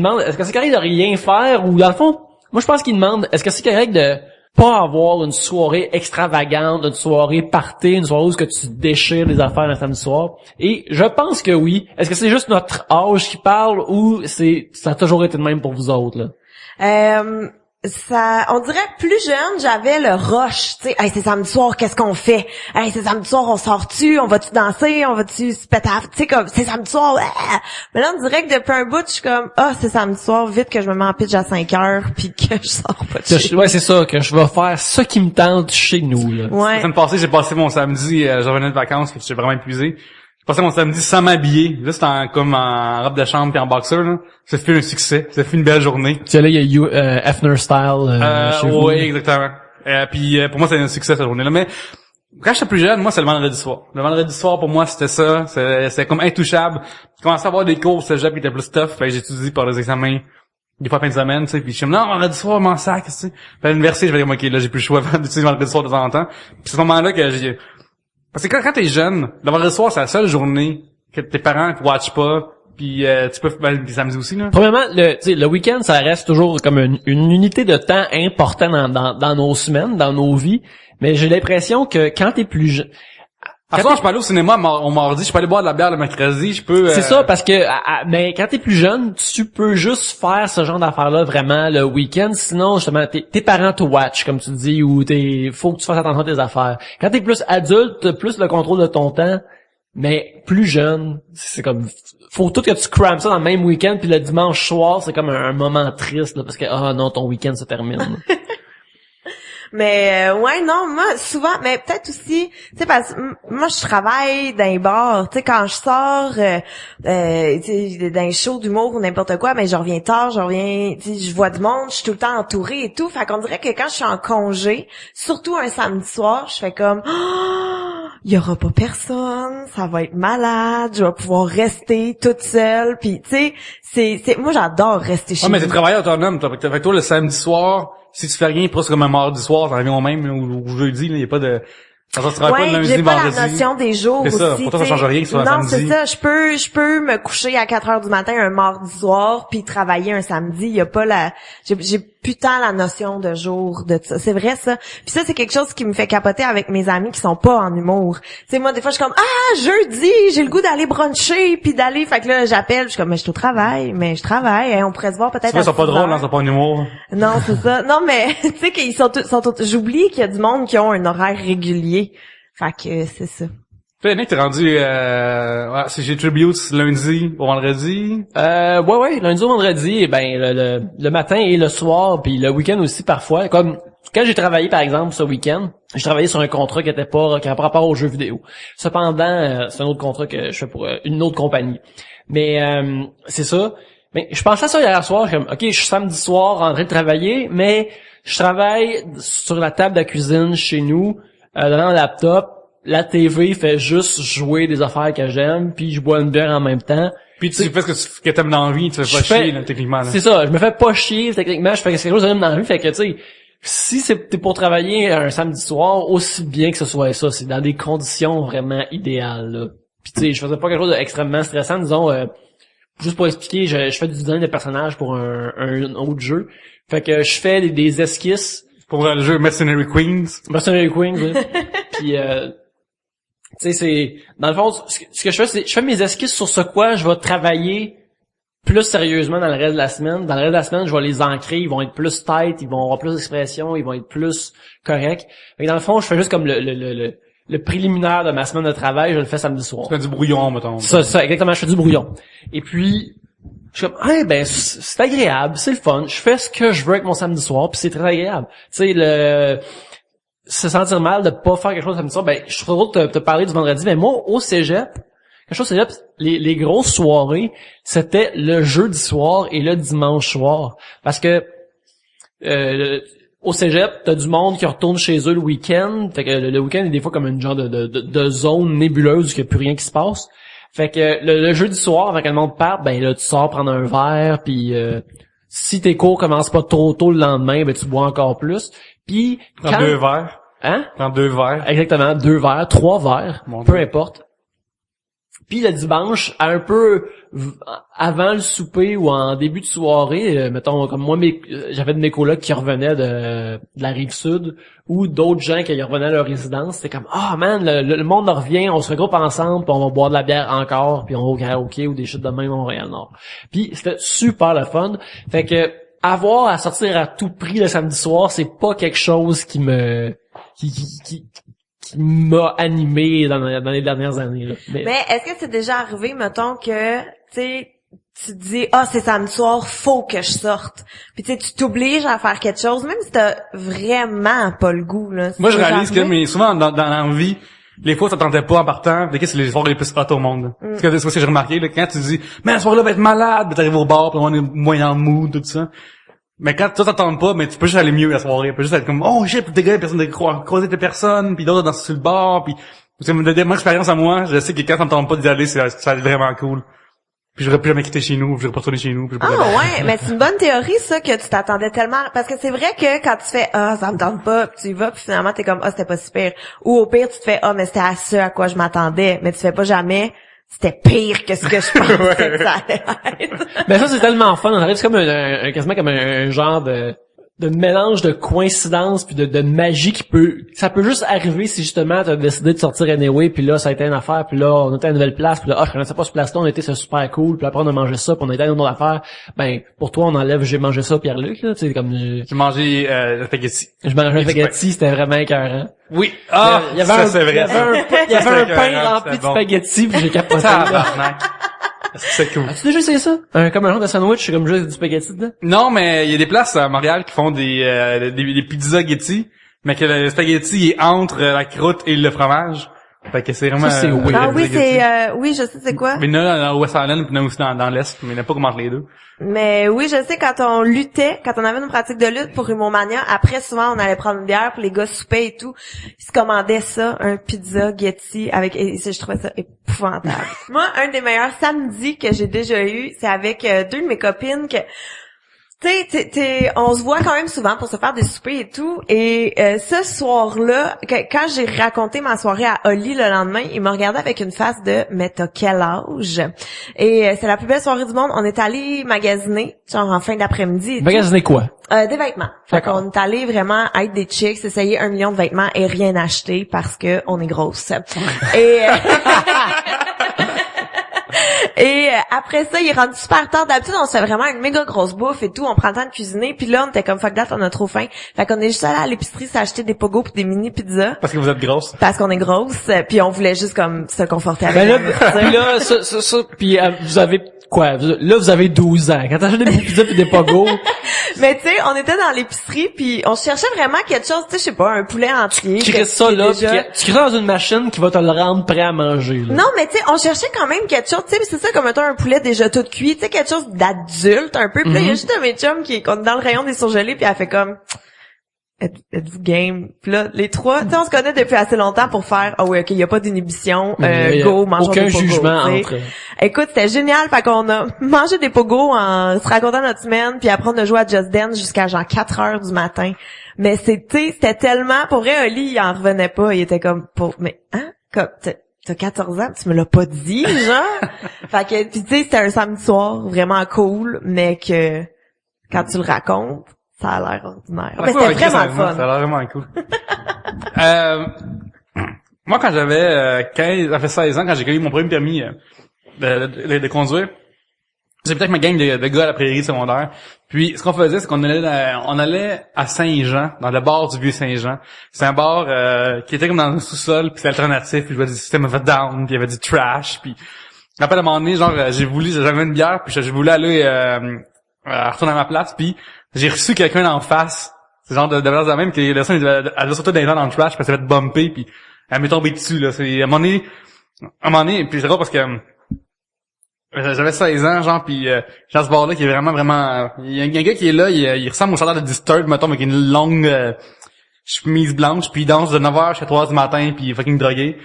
c'est correct de rien faire, ou dans le fond, moi je pense qu'il demande, est-ce que c'est correct de pas avoir une soirée extravagante, une soirée party, une soirée où que tu déchires les affaires un samedi soir? Et je pense que oui. Est-ce que c'est juste notre âge qui parle, ou ça a toujours été le même pour vous autres, là? On dirait plus jeune, j'avais le rush, tu sais, hey, c'est samedi soir, qu'est-ce qu'on fait? Hey, c'est samedi soir, on sort-tu? On va-tu danser? On va-tu se péter? Tu sais, comme, c'est samedi soir, mais là, on dirait que depuis un bout, je suis comme, c'est samedi soir, vite que je me mets en pitch à 5h, puis que je sors pas de chez. Ouais, c'est ça, que je vais faire ce qui me tente chez nous, là. Ouais. La semaine passée, j'ai passé mon samedi, je revenais de vacances, que j'étais vraiment épuisé. J'ai passé mon samedi sans m'habiller. Là, c'était comme en robe de chambre puis en boxer, là. Ça fait un succès. Ça fait une belle journée. Tu sais, là, il y a Hefner Style, chez vous. Oui, exactement. Puis pour moi, c'est un succès, cette journée-là. Mais quand j'étais plus jeune, moi, c'est le vendredi soir. Le vendredi soir, pour moi, c'était ça. C'était comme intouchable. J'ai commencé à avoir des cours au cégep qui étaient plus tough. Fait que j'étudie par les examens des fois fin de semaine, tu sais. Puis je suis comme, non, vendredi soir, m'en sac, tu sais. Puis à l'université, je vais dire, OK, là, j'ai plus le choix d'utiliser vendredi soir de temps en temps. Puis c'est à ce moment-là que j'ai... Parce que quand t'es jeune, le vendredi soir, c'est la seule journée que tes parents ne watchent pas, puis tu peux les samedis aussi, là. Premièrement, le week-end, ça reste toujours comme une unité de temps importante dans nos semaines, dans nos vies, mais j'ai l'impression que quand t'es plus jeune... À ce moment, je peux aller au cinéma au mardi, je peux aller boire de la bière le mercredi, je peux... C'est ça, parce que mais quand t'es plus jeune, tu peux juste faire ce genre d'affaires-là vraiment le week-end, sinon justement tes parents te watch, comme tu dis, ou faut que tu fasses attention à tes affaires. Quand t'es plus adulte, t'as plus le contrôle de ton temps, mais plus jeune, c'est comme faut tout que tu crames ça dans le même week-end, puis le dimanche soir, c'est comme un moment triste là, parce que non, ton week-end se termine. Mais ouais, non, moi souvent, mais peut-être aussi, tu sais, parce que moi je travaille dans les bars, tu sais, quand je sors tu sais, dans les shows d'humour ou n'importe quoi, mais je reviens tard, tu sais, je vois du monde, je suis tout le temps entourée et tout, fait qu'on dirait que quand je suis en congé, surtout un samedi soir, je fais comme il y aura pas personne, ça va être malade, je vais pouvoir rester toute seule, puis tu sais, c'est moi j'adore rester chez moi. Mais t'es travailleur autonome, fait que toi le samedi soir, si tu fais rien, presque comme un mardi soir, ça revient au même, ou jeudi, là, y a pas de... Alors, tu travailles pas le lundi, j'ai pas vendredi. la notion des jours C'est ça, aussi. pour toi, ça change rien que ce soit un Non, samedi. c'est ça. Je peux me coucher à 4 heures du matin un mardi soir puis travailler un samedi. Il y a pas j'ai putain la notion de jour de ça. C'est vrai ça. Puis ça, c'est quelque chose qui me fait capoter avec mes amis qui sont pas en humour. Tu sais, moi, des fois, je suis comme, jeudi, j'ai le goût d'aller bruncher puis d'aller. Fait que là, j'appelle, je suis comme, mais je suis au travail, mais je travaille. Hein, on pourrait se voir peut-être. Ils sont pas drôles, ils sont pas en humour. Non, c'est ça. Non, mais tu sais qu'ils sont j'oublie qu'il y a du monde qui ont un horaire régulier. Fait que c'est ça. Toi, Nick, t'es rendu, c'est chez Tributes lundi au vendredi. Ouais, lundi au vendredi, le matin et le soir, puis le week-end aussi parfois. Comme quand j'ai travaillé, par exemple, ce week-end, j'ai travaillé sur un contrat qui avait pas rapport aux jeux vidéo. Cependant, c'est un autre contrat que je fais pour une autre compagnie. Mais c'est ça. Mais je pensais à ça hier soir, comme OK, je suis samedi soir en train de travailler, mais je travaille sur la table de la cuisine chez nous, devant le laptop. La TV fait juste jouer des affaires que j'aime, puis je bois une bière en même temps. Puis tu fais ce que t'aimes dans la vie, tu fais pas chier, là, techniquement. Là. C'est ça, je me fais pas chier techniquement, je fais quelque chose que j'aime dans la vie, fait que tu sais, si t'es pour travailler un samedi soir, aussi bien que ce soit ça, c'est dans des conditions vraiment idéales, là. Puis tu sais, je faisais pas quelque chose d'extrêmement stressant, disons, juste pour expliquer, je fais du design de personnages pour un autre jeu. Fait que je fais des esquisses. Pour le jeu Mercenary Queens. Mercenary Queens, oui. Puis tu sais, c'est dans le fond, ce que je fais, c'est je fais mes esquisses sur ce quoi je vais travailler plus sérieusement dans le reste de la semaine. Dans le reste de la semaine, je vais les ancrer, ils vont être plus tight, ils vont avoir plus d'expression, ils vont être plus corrects. Fait que dans le fond, je fais juste comme le préliminaire de ma semaine de travail, je le fais samedi soir. Tu fais du brouillon, mettons. Ça, exactement, je fais du brouillon. Et puis, je suis comme, c'est agréable, c'est le fun, je fais ce que je veux avec mon samedi soir, puis c'est très agréable. Tu sais, se sentir mal de pas faire quelque chose comme ça, je trouve drôle de te parler du vendredi, mais moi, au cégep, les grosses soirées, c'était le jeudi soir et le dimanche soir. Parce que, au cégep, t'as du monde qui retourne chez eux le week-end, fait que le week-end est des fois comme une genre de zone nébuleuse où il n'y a plus rien qui se passe. Fait que le jeudi soir, avant que le monde parte, là, tu sors prendre un verre, puis si tes cours commencent pas trop tôt le lendemain, tu bois encore plus. Puis Prends 2 verres. Hein? Prends 2 verres. Exactement, 2 verres, 3 verres, peu Dieu. importe. Puis le dimanche, un peu avant le souper ou en début de soirée, mettons comme moi, j'avais de mes colocs qui revenaient de la Rive-Sud ou d'autres gens qui revenaient à leur résidence. C'était comme man, le monde en revient, on se regroupe ensemble, puis on va boire de la bière encore, puis on va au karaoké ou des shit de même à Montréal-Nord. Puis c'était super le fun. Fait que avoir à sortir à tout prix le samedi soir, c'est pas quelque chose qui m'a animé dans les dernières années, là. Mais est-ce que c'est déjà arrivé, mettons, que, tu sais, tu te dis, c'est samedi soir, faut que je sorte. Puis tu sais, tu t'obliges à faire quelque chose, même si t'as vraiment pas le goût, là. Moi, je réalise que, mais souvent, dans la vie, les fois, ça tentait pas en partant, c'est les soirs les plus hot au monde. Parce que c'est ce que j'ai remarqué, là, quand tu dis, mais la soirée-là va être malade, puis t'arrives au bar, puis on est moins en mood, tout ça. Mais quand toi t'attends pas, mais tu peux juste aller mieux la soirée. Tu peux juste être comme, shit, des gars, personne de croiser tes personnes, puis d'autres danser sur le bar, puis c'est mon expérience à moi, je sais que quand t'entends pas d'y aller, ça va être vraiment cool. Puis j'aurais plus jamais quitté chez nous, puis j'aurais pas retourné chez nous. Puis ouais, mais c'est une bonne théorie, ça, que tu t'attendais tellement, parce que c'est vrai que quand tu fais, ça me tente pas, puis tu y vas, puis finalement t'es comme, c'était pas super. Ou au pire, tu te fais, mais c'était à ce à quoi je m'attendais, mais tu fais pas jamais, c'était pire que ce que je pensais que ça allait être. Ben ça, c'est tellement fun. On arrive, c'est comme quasiment comme un genre de mélange de coïncidence puis de magie ça peut juste arriver si justement t'as décidé de sortir anyway, puis là, ça a été une affaire, puis là, on était à une nouvelle place, puis là, je connaissais pas ce place-là, on était, c'est super cool, puis après, on a mangé ça, puis on a été à une autre affaire. Pour toi, on enlève, j'ai mangé ça, Pierre-Luc, là, tu sais, comme... J'ai mangé, le spaghetti. Je mangeais un spaghetti, c'était vraiment écœurant. Oui. Il y avait c'est vrai. Il y avait un pain rempli de spaghetti, puis j'ai capoté. C'est cool. As-tu déjà essayé ça? Comme un genre de sandwich, comme juste du spaghetti dedans? Non, mais il y a des places à Montréal qui font des pizzas Getty, mais que le spaghetti est entre la croûte et le fromage. Fait que c'est vraiment... Ça, c'est weird. Ah oui, oui, je sais c'est quoi. Mais il y en a dans West Island, puis il y en a aussi dans l'Est, mais il n'y en a pas comme entre les deux. Mais oui, je sais, quand on luttait, quand on avait une pratique de lutte pour Humomania, après, souvent, on allait prendre une bière, puis les gars soupaient et tout. Ils se commandaient ça, un pizza Getty, et je trouvais ça épouvantable. Moi, un des meilleurs samedis que j'ai déjà eu, c'est avec 2 de mes copines que... on se voit quand même souvent pour se faire des soupers et tout. Et ce soir-là, quand j'ai raconté ma soirée à Oli le lendemain, il m'a regardé avec une face de « Mais t'as quel âge? » Et c'est la plus belle soirée du monde. On est allé magasiner, genre en fin d'après-midi. Magasiner quoi? Des vêtements. Fait qu'on est allé vraiment être des chicks, essayer 1 million de vêtements et rien acheter parce que on est grosses. Et et après ça, il est rendu super tard. D'habitude, on se fait vraiment une méga grosse bouffe et tout. On prend le temps de cuisiner. Puis là, on était comme fuck that, on a trop faim. Fait qu'on est juste allé à l'épicerie s'acheter des pogos pis des mini pizzas. Parce que vous êtes grosse. Parce qu'on est grosses. Puis on voulait juste comme se conforter avec. Ben là, ça, puis vous avez quoi? Là, vous avez 12 ans. Quand t'achètes des mini pizzas pis des pogos. Mais tu sais, on était dans l'épicerie puis on cherchait vraiment quelque chose, tu sais, je sais pas, un poulet entier. Tu crées ça là, tu crées ça dans une machine qui va te le rendre prêt à manger. Là. Non, mais tu sais, on cherchait quand même quelque chose, tu sais, c'est ça comme étant un poulet déjà tout cuit, tu sais, quelque chose d'adulte un peu. Puis là, il y a juste un de mes chums qui est dans le rayon des surgelés puis elle fait comme êtes-vous game? Puis là, les trois, tu sais, on se connaît depuis assez longtemps pour faire oui, OK, il y a pas d'inhibition, go, mangeons des pogos. Aucun jugement entre. Écoute, c'était génial, fait qu'on a mangé des pogos en se racontant notre semaine, puis après on a joué à Just Dance jusqu'à genre 4h du matin. Mais c'était tellement, pour vrai, Oli, il en revenait pas, il était comme mais comme t'as 14 ans, tu me l'as pas dit, genre. Fait que puis tu sais, c'était un samedi soir vraiment cool, mais que quand tu le racontes, ça a l'air ordinaire. Mais c'était vraiment fun. Ça a l'air vraiment cool. Moi, quand j'avais 16 ans, quand j'ai eu mon premier permis de conduire, j'habitais avec ma gang de gars à la prairie secondaire. Puis, ce qu'on faisait, c'est qu'on allait à Saint-Jean, dans le bar du Vieux-Saint-Jean. C'est un bar qui était comme dans un sous-sol, puis c'est alternatif, puis je vois du System of a Down, puis il y avait du trash, puis après, à un moment donné, genre, j'avais une bière, puis je voulais aller retourner à ma place, puis j'ai reçu quelqu'un en face. C'est genre de place de même que le son, elle a sauté des gens dans le trash parce qu'elle s'est fait bumper puis elle m'est tombée dessus, là. C'est, à un moment donné, puis c'est drôle parce que, j'avais 16 ans, genre, puis dans ce bar-là qui est vraiment, il y a un gars qui est là, il ressemble au chanteur de Disturbed, mettons, avec une longue, chemise blanche, puis il danse de 9h jusqu'à 3h du matin, puis il est fucking drogué.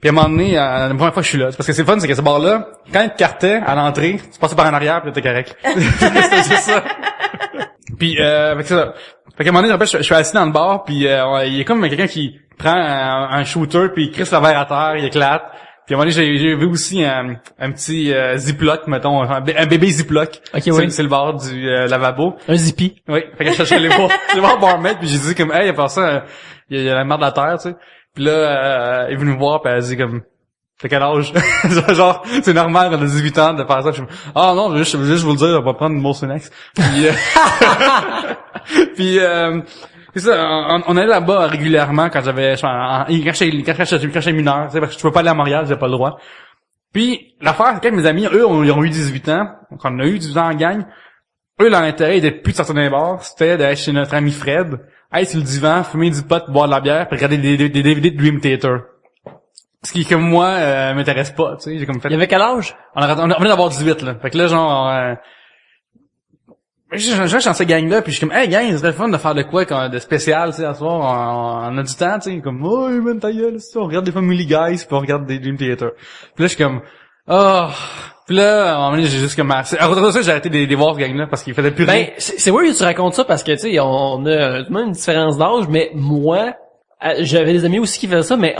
Puis à un moment donné, la première fois que je suis là, c'est parce que c'est fun, c'est que ce bar-là, quand il te cartait à l'entrée, tu passais par en arrière, puis t'es correct. C'est ça. Puis fait qu'à un moment donné, je suis assis dans le bar, puis il y a comme quelqu'un qui prend un shooter, puis il crisse le verre à terre, il éclate. Puis à un moment donné, j'ai vu aussi un petit Ziploc, mettons, un bébé Ziploc. Okay, oui. C'est le bar du lavabo. Un Zippy. Oui. Fait que je suis allé voir barmaid, puis j'ai dit comme, hey, il y a pas ça, il y a la merde à terre, tu sais. Puis là, il est venu me voir, puis elle a dit comme, t'as quel âge? Genre, c'est normal quand t'as 18 ans de faire ça. Je me non, je veux juste vous le dire, on va prendre une Molsonex. Puis, puis c'est ça, on allait là-bas régulièrement quand j'avais, quand j'étais mineur, tu sais, parce que je peux pas aller à Montréal, j'ai pas le droit. Puis, l'affaire, c'est que mes amis, eux, ils ont eu 18 ans, donc on a eu 18 ans en gang. Eux, leur intérêt était plus de sortir dans les bars, c'était d'aller chez notre ami Fred, aller sur le divan, fumer du pot, boire de la bière, puis regarder des DVD de Dream Theater. Ce qui, comme moi, m'intéresse pas, tu sais, j'ai comme fait... Il y avait quel âge? On venait d'avoir 18, là. Fait que là, genre, je reste dans cette gang-là, puis je suis comme, hey, gang, ce serait le fun de faire de quoi, de spécial, tu sais, à soir, on a du temps, tu sais, comme, oh, man, ta gueule, on regarde des Family Guys, puis on regarde des Dream Theater. Puis là, je suis comme, oh... Puis là, à un moment donné, j'ai juste comme... À cause de ça, j'ai arrêté de voir ce gang-là, parce qu'il faisait plus rien. C'est vrai que tu racontes ça, parce que, tu sais, on a tout de même une différence d'âge, mais moi... J'avais des amis aussi qui faisaient ça, mais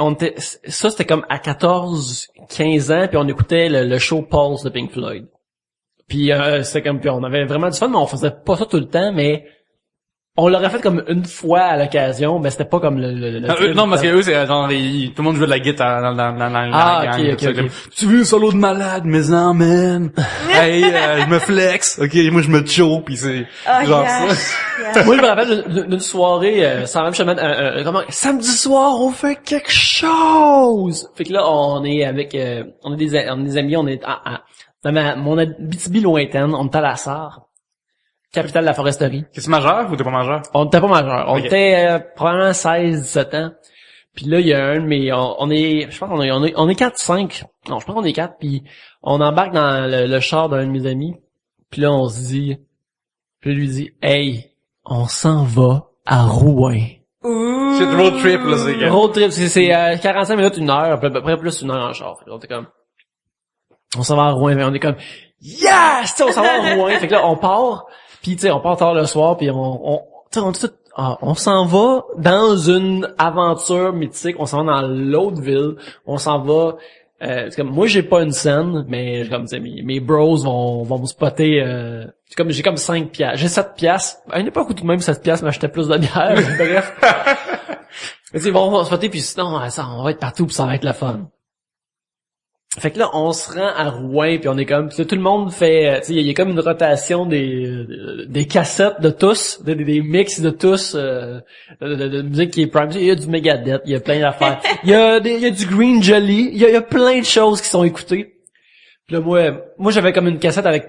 c'était comme à 14, 15 ans, puis on écoutait le show Pulse de Pink Floyd. Puis c'était comme, puis on avait vraiment du fun, mais on faisait pas ça tout le temps, mais on l'aurait fait comme une fois à l'occasion, mais c'était pas comme non, parce que eux, c'est genre, tout le monde jouait de la guitare dans la gang. Okay. Tu veux un solo de malade, mais non, man. Hey, je me flex, ok, moi je me choke, pis c'est genre ça. Moi, je me rappelle d'une soirée, sans même chemin, samedi soir, on fait quelque chose! Fait que là, on est avec, on est des amis, on est dans mon Abitibi lointaine, on est à la Sarre. Capitale de la foresterie. T'es-tu majeur ou t'es pas majeur? On était pas majeur. On okay. était probablement 16, 17 ans. Puis là, il y a un de mes... je pense qu'on est 4, 5. Non, je pense qu'on est 4. Puis on embarque dans le char d'un de mes amis. Puis là, on se dit... Puis je lui dis, hey, on s'en va à Rouen. Ouh. C'est road trip, là, c'est gars. Road trip, c'est 45 minutes, 1 heure, à peu près plus 1 heure en char. Fait que on était comme... On s'en va à Rouen, mais on est comme... Yes! T'sais, on s'en va à Rouen. Fait que là, on part... Puis tu sais, on part tard le soir, puis on s'en va dans une aventure mythique, on s'en va dans l'autre ville, on s'en va c'est comme moi j'ai pas une scène, mais comme tu sais mes bros vont me spotter j'ai comme 5 piastres. J'ai 7 piastres. À une époque où tout de même 7 piastres m'achetait plus de bière, bref. Mais tu sais, ils vont se spotter puis sinon on va être partout puis ça va être le fun. Fait que là, on se rend à Rouen, puis on est comme... Tout le monde fait... Tu sais, il y a comme une rotation des cassettes de tous, des mix de tous, de musique qui est prime. Il y a du Megadeth, il y a plein d'affaires. Il y a du Green Jelly, il y a plein de choses qui sont écoutées. Puis là, moi j'avais comme une cassette avec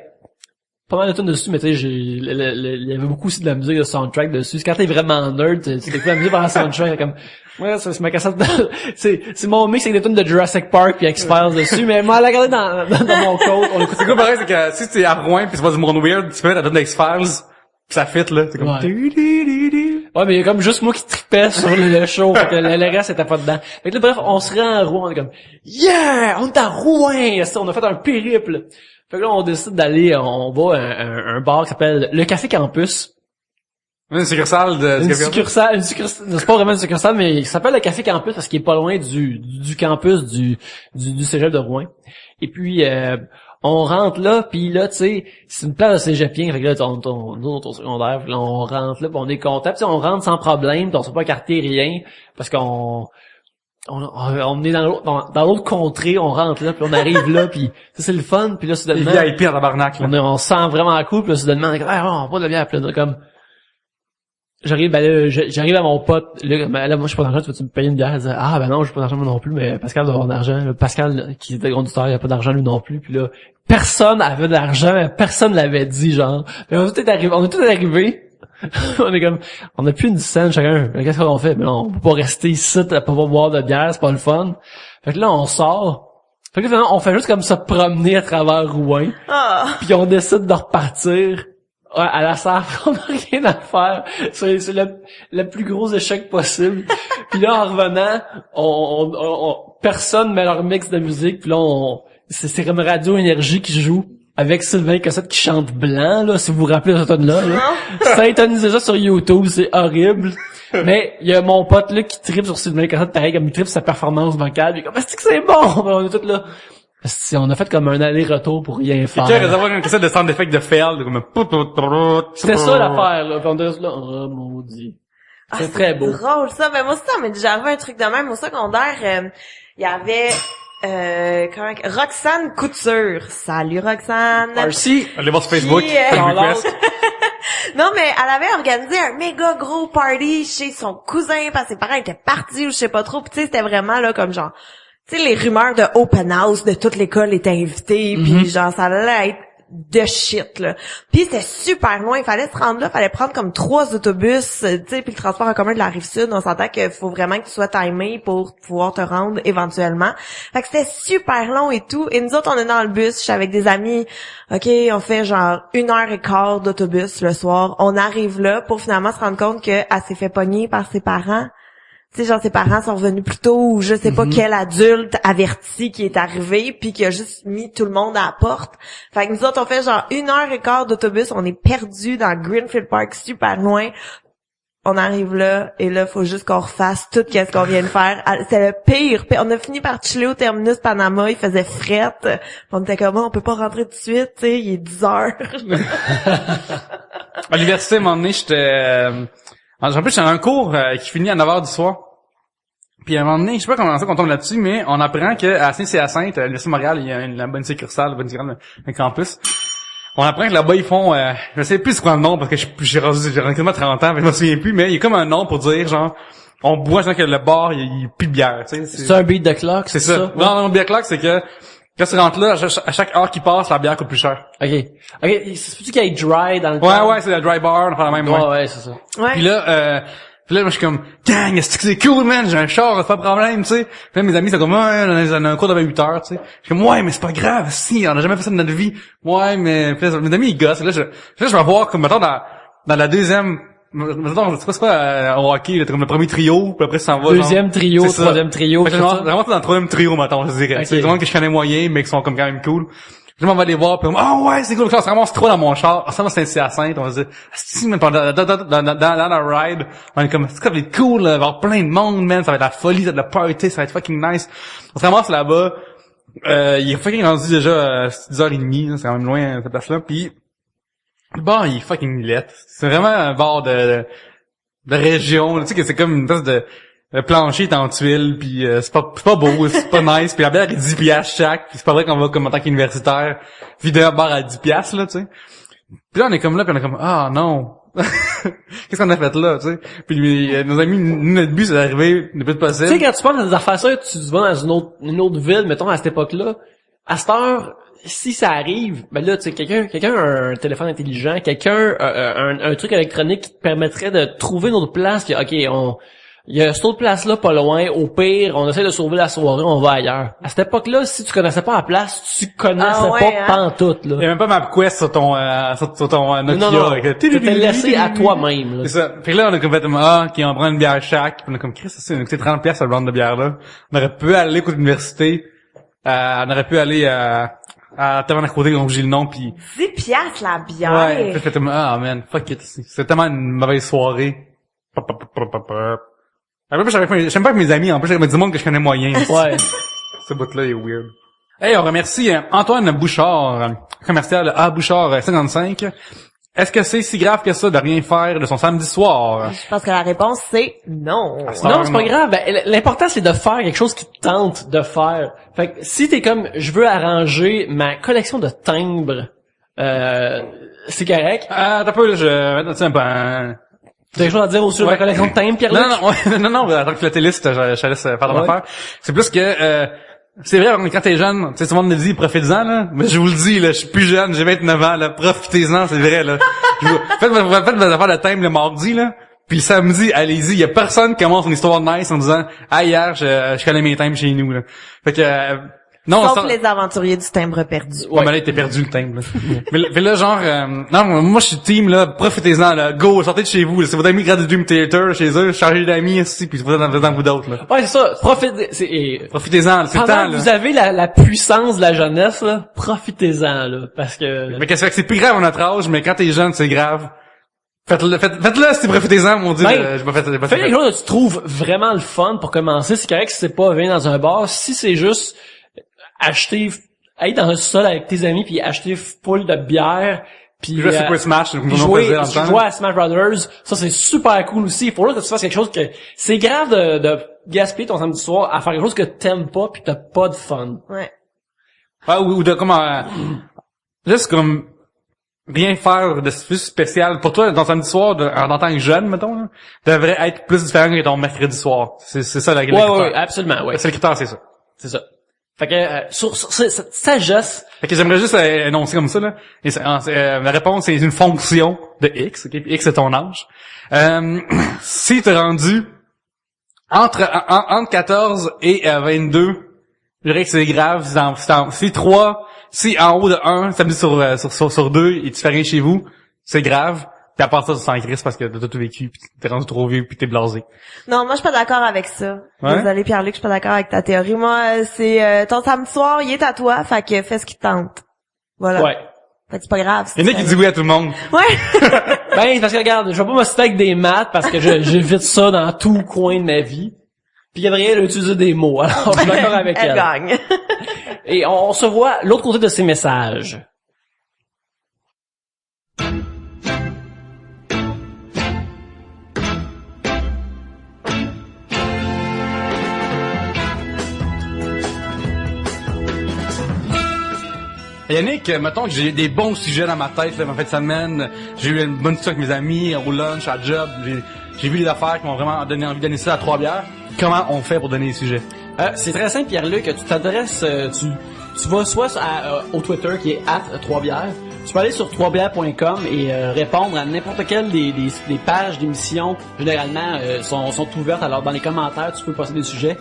pas mal de tunes dessus, mais tu sais, il y avait beaucoup aussi de la musique de soundtrack dessus. Quand t'es vraiment nerd, tu écoutes la musique par la soundtrack, comme... Ouais, c'est ma cassette c'est mon mix avec des tunes de Jurassic Park puis X-Files dessus, mais moi, elle a gardé dans mon code. C'est quoi pareil, c'est que si t'es à Rouen pis c'est pas du monde weird, tu peux mettre la tune d'X-Files pis ça fit, là. C'est comme... Ouais, mais il y a comme juste moi qui tripais sur le show, fait que le reste était pas dedans. Fait que là, bref, on se rend à Rouen, on est comme, yeah! On est à Rouen! On a fait un périple. Fait que là, on décide d'aller, on va à un bar qui s'appelle le Café Campus. Une succursale c'est pas vraiment une succursale, mais il s'appelle le Café Campus parce qu'il est pas loin du campus du cégep de Rouen. Et puis, on rentre là, puis là, tu sais, c'est une place de cégepien, fait que là, ton secondaire, là, on rentre là, puis on est content, puis on rentre sans problème, puis on se fait pas carter rien, parce qu'on est dans l'autre contrée, on rentre là, puis on arrive là, puis ça c'est le fun, puis là soudainement les VIP en tabarnak, là. On se sent vraiment cool, puis là soudainement on est comme on pas de la bière, puis là comme j'arrive à mon pote, là moi je suis pas d'argent, tu veux-tu me payer une bière? Il dit non, j'ai pas d'argent moi non plus, mais Pascal doit avoir d'argent. Pascal qui était conducteur, il a pas d'argent lui non plus, puis là personne avait de l'argent, mais personne l'avait dit genre. Puis on est tous arrivés. On est comme, on a plus une scène chacun. Qu'est-ce qu'on fait? Mais on peut pas rester ici à pas boire de bière, c'est pas le fun. Fait que là, on sort. Fait que finalement, on fait juste comme se promener à travers Rouen. Puis on décide de repartir à la SAF. On a rien à faire. C'est le plus gros échec possible. Puis là, en revenant, personne met leur mix de musique. Puis là, c'est comme Radio Énergie qui joue. Avec Sylvain Cossette qui chante blanc, là, si vous vous rappelez de cette tune-là. Synthonisez ça sur YouTube, c'est horrible. Mais il y a mon pote là qui tripe sur Sylvain Cossette, pareil comme il tripe sa performance vocale. Il est comme, est-ce que c'est bon? On est tous là. On a fait comme un aller-retour pour rien faire. C'est clair, une cassette de sound effect de fail, comme c'était ça l'affaire, là. Puis on était là, oh maudit. C'est très beau. C'est drôle ça. Ben moi aussi, ça m'est déjà arrivé un truc de même. Au secondaire, il y avait Roxane Couture. Salut Roxane. Merci. Allez voir sur Facebook. Non, mais elle avait organisé un méga gros party chez son cousin parce que ses parents étaient partis ou je sais pas trop. Puis tu sais, c'était vraiment là comme genre, tu sais, les rumeurs de open house de toute l'école étaient invitées. Puis genre, ça allait être de shit, là. Puis c'était super loin, il fallait se rendre là, fallait prendre comme 3 autobus, tu sais, puis le transport en commun de la Rive-Sud, on s'entend qu'il faut vraiment que tu sois timé pour pouvoir te rendre éventuellement. Fait que c'était super long et tout, et nous autres, on est dans le bus, je suis avec des amis, ok, on fait genre 1h15 d'autobus le soir, on arrive là pour finalement se rendre compte qu'elle s'est fait pogner par ses parents. Tu sais, genre, ses parents sont revenus plus tôt ou je sais pas quel adulte averti qui est arrivé puis qui a juste mis tout le monde à la porte. Fait que nous autres, on fait genre 1h15 d'autobus, on est perdus dans Greenfield Park super loin. On arrive là, et là, faut juste qu'on refasse tout ce qu'on vient de faire. C'est le pire. On a fini par chiller au terminus Panama, il faisait frette. On était comme, on peut pas rentrer tout de suite, tu sais, il est 10 heures. À l'université, à un moment donné, en plus, j'avais un cours qui finit à 9h du soir. Puis à un moment donné, je sais pas comment ça qu'on tombe là-dessus, mais on apprend qu'à Saint-Hyacinthe, à l'Université de Montréal, il y a une bonne succursale, un campus. On apprend que là-bas, ils font, je sais plus c'est quoi le nom, parce que j'ai quasiment 30 ans, mais je me souviens plus, mais il y a comme un nom pour dire, genre, on boit, genre que le bar, il y a plus de bière, tu sais. C'est un beat de clock, c'est ça? Non, beat de clock, c'est que, quand tu rentres là, à chaque heure qui passe, la bière coûte plus cher. Ok, c'est-tu qu'il y ait dry dans le temps? Ouais, c'est la dry bar, on fait la même, ouais, c'est ça. Ouais. Puis là, moi, je suis comme, gang, est-ce que c'est cool, man, j'ai un char, c'est pas de problème, tu sais. Puis là, mes amis, c'est comme, ouais, on a un cours de 8 heures, tu sais. Je suis comme, ouais, mais c'est pas grave, si, on a jamais fait ça de notre vie. Ouais, mais, puis là, mes amis, ils gossent. Là, je vais voir, comme, mettons, dans la deuxième, mettons, c'est quoi, au hockey, là, t'as comme le premier trio, puis après, ça s'en va. Deuxième trio, troisième trio. Vraiment, dans le troisième trio, mettons, je dirais. Okay. C'est des gens que je connais moyen, mais qui sont comme quand même cool. Je m'en vais les voir, puis ouais, c'est cool, on se ramasse trop dans mon char. Ça va, c'est un CA5, on va se dire, si, même dans la ride, on est comme, c'est comme être cool, là, il va y avoir plein de monde, man, ça va être la folie, ça va être le party, ça va être fucking nice. On se ramasse là-bas, il est fucking rendu déjà 6h30, là, c'est quand même loin, cette place-là, puis le bar, il est fucking lettre. C'est vraiment un bar de région, tu sais que c'est comme une espèce de le plancher est en tuile, puis c'est pas beau, c'est pas nice, puis la bière est 10 piastres chaque, puis c'est pas vrai qu'on va comme en tant qu'universitaire vider un bar à 10 piastres, là, tu sais. Puis là, on est comme là, puis on est comme, ah non, qu'est-ce qu'on a fait là, tu sais. Puis nos amis, nous, notre but, c'est d'arriver le plus possible. Tu sais, quand tu penses à des affaires ça, tu vas dans une autre ville, mettons, à cette époque-là, à cette heure, si ça arrive, ben là, tu sais, quelqu'un a un téléphone intelligent, quelqu'un a un truc électronique qui te permettrait de trouver une autre place, puis ok, il y a cette autre place-là pas loin, au pire, on essaie de sauver la soirée, on va ailleurs. À cette époque-là, si tu connaissais pas la place, tu connaissais pas pantoute, là. Il y a même pas MapQuest sur ton Nokia. Non. T'es laissé à toi-même, là. C'est ça. Puis là, on a complètement, ok, on prend une bière chaque, puis on a comme, Chris, c'est 30 pièces à le bande de bière-là. On aurait pu aller à l'université, on aurait pu aller à tellement à côté, donc j'ai le nom, puis 10 piastres la bière. ouais, puis fait man, fuck it. C'est tellement une mauvaise soirée. Après, j'aime pas avec mes amis, en plus, j'aime du monde que je connais moyen. Ouais. Ce bout-là est weird. Hey, on remercie Antoine Bouchard, commercial à Bouchard 55. Est-ce que c'est si grave que ça de rien faire de son samedi soir? Je pense que la réponse, c'est non. Non, c'est pas grave. Ben, l'important, c'est de faire quelque chose qui te tente de faire. Fait que si t'es comme, je veux arranger ma collection de timbres, c'est correct. T'as pas, là, je T'as quelque chose à dire au sujet de la collection de timbres, Pierre-Luc? Non, en tant que philatéliste, je te laisse faire ton affaire. C'est plus que, c'est vrai, quand t'es jeune, tu sais, tout le monde me dit, profitez-en, là. Mais je vous le dis, là, je suis plus jeune, j'ai 29 ans, là, profitez-en, c'est vrai, là. Faites vos affaires de timbres le mardi, là. Puis le samedi, allez-y, y a personne qui commence une histoire nice en disant, hier, je connais mes timbres chez nous, là. Fait que, non, sauf les aventuriers du timbre perdu. Ouais, mais là, t'es perdu le timbre, là. mais là, genre, non, moi, je suis team, là, profitez-en, là, go, sortez de chez vous, là. Si votre ami regarde du Dream Theater chez eux, changez d'amis, aussi, puis vous êtes dans vous d'autres, là. Ouais, c'est ça, profitez-en, c'est le temps, là. Vous avez la puissance de la jeunesse, là, profitez-en, là, parce que... Mais qu'est-ce que c'est plus grave à notre âge, mais quand t'es jeune, c'est grave. Faites-le, si profitez-en, mon dieu, je m'ai fais quelque chose que tu trouves vraiment le fun pour commencer, c'est correct si c'est pas venir dans un bar, si c'est juste aller dans un sol avec tes amis puis acheter full de bière puis jouer à Super Smash, jouer à Smash Brothers, ça c'est super cool aussi. Il faut là que tu fasses quelque chose que c'est grave de gaspiller ton samedi soir à faire quelque chose que t'aimes pas puis t'as pas de fun. Ouais. Ou de comment juste comme rien faire de plus spécial pour toi ton samedi soir en tant que jeune, mettons, là, devrait être plus différent que ton mercredi soir. C'est ça la critère. Ouais, absolument, ouais. C'est le critère, c'est ça. C'est ça. Fait que sur cette sagesse. Fait que j'aimerais juste énoncer comme ça là. Et la réponse c'est une fonction de x. Okay? X c'est ton âge. Si t'es rendu entre 14 et 22, je dirais que c'est grave. Si en haut de 1, samedi sur 2, et tu fais rien chez vous, c'est grave. Puis à part ça, tu sens crise parce que t'as tout vécu, pis t'es rendu trop vieux, pis t'es blasé. Non, moi je suis pas d'accord avec ça. Ouais? Désolé Pierre-Luc, je suis pas d'accord avec ta théorie. Moi, c'est ton samedi soir, il est à toi, fait que fais ce qui te tente. Voilà. Ouais. Fait que c'est pas grave. Il y en a qui disent oui à tout le monde. Ouais. Ben, parce que regarde, je vais pas me citer avec des maths parce que j'évite ça dans tout coin de ma vie. Puis Gabrielle a utilisé des mots, alors je suis d'accord avec elle. Elle gagne. Et on se voit l'autre côté de ces messages. Yannick, mettons que j'ai des bons sujets dans ma tête, là, en fin de semaine. J'ai eu une bonne discussion avec mes amis, au lunch, à job. J'ai vu des affaires qui m'ont vraiment donné envie de donner ça à 3 bières. Comment on fait pour donner les sujets? C'est très simple, Pierre-Luc. Tu t'adresses, tu vas soit au Twitter qui est @3bières. Tu peux aller sur 3bières.com et répondre à n'importe quelle des pages d'émissions. Généralement, sont ouvertes. Alors, dans les commentaires, tu peux poster des sujets.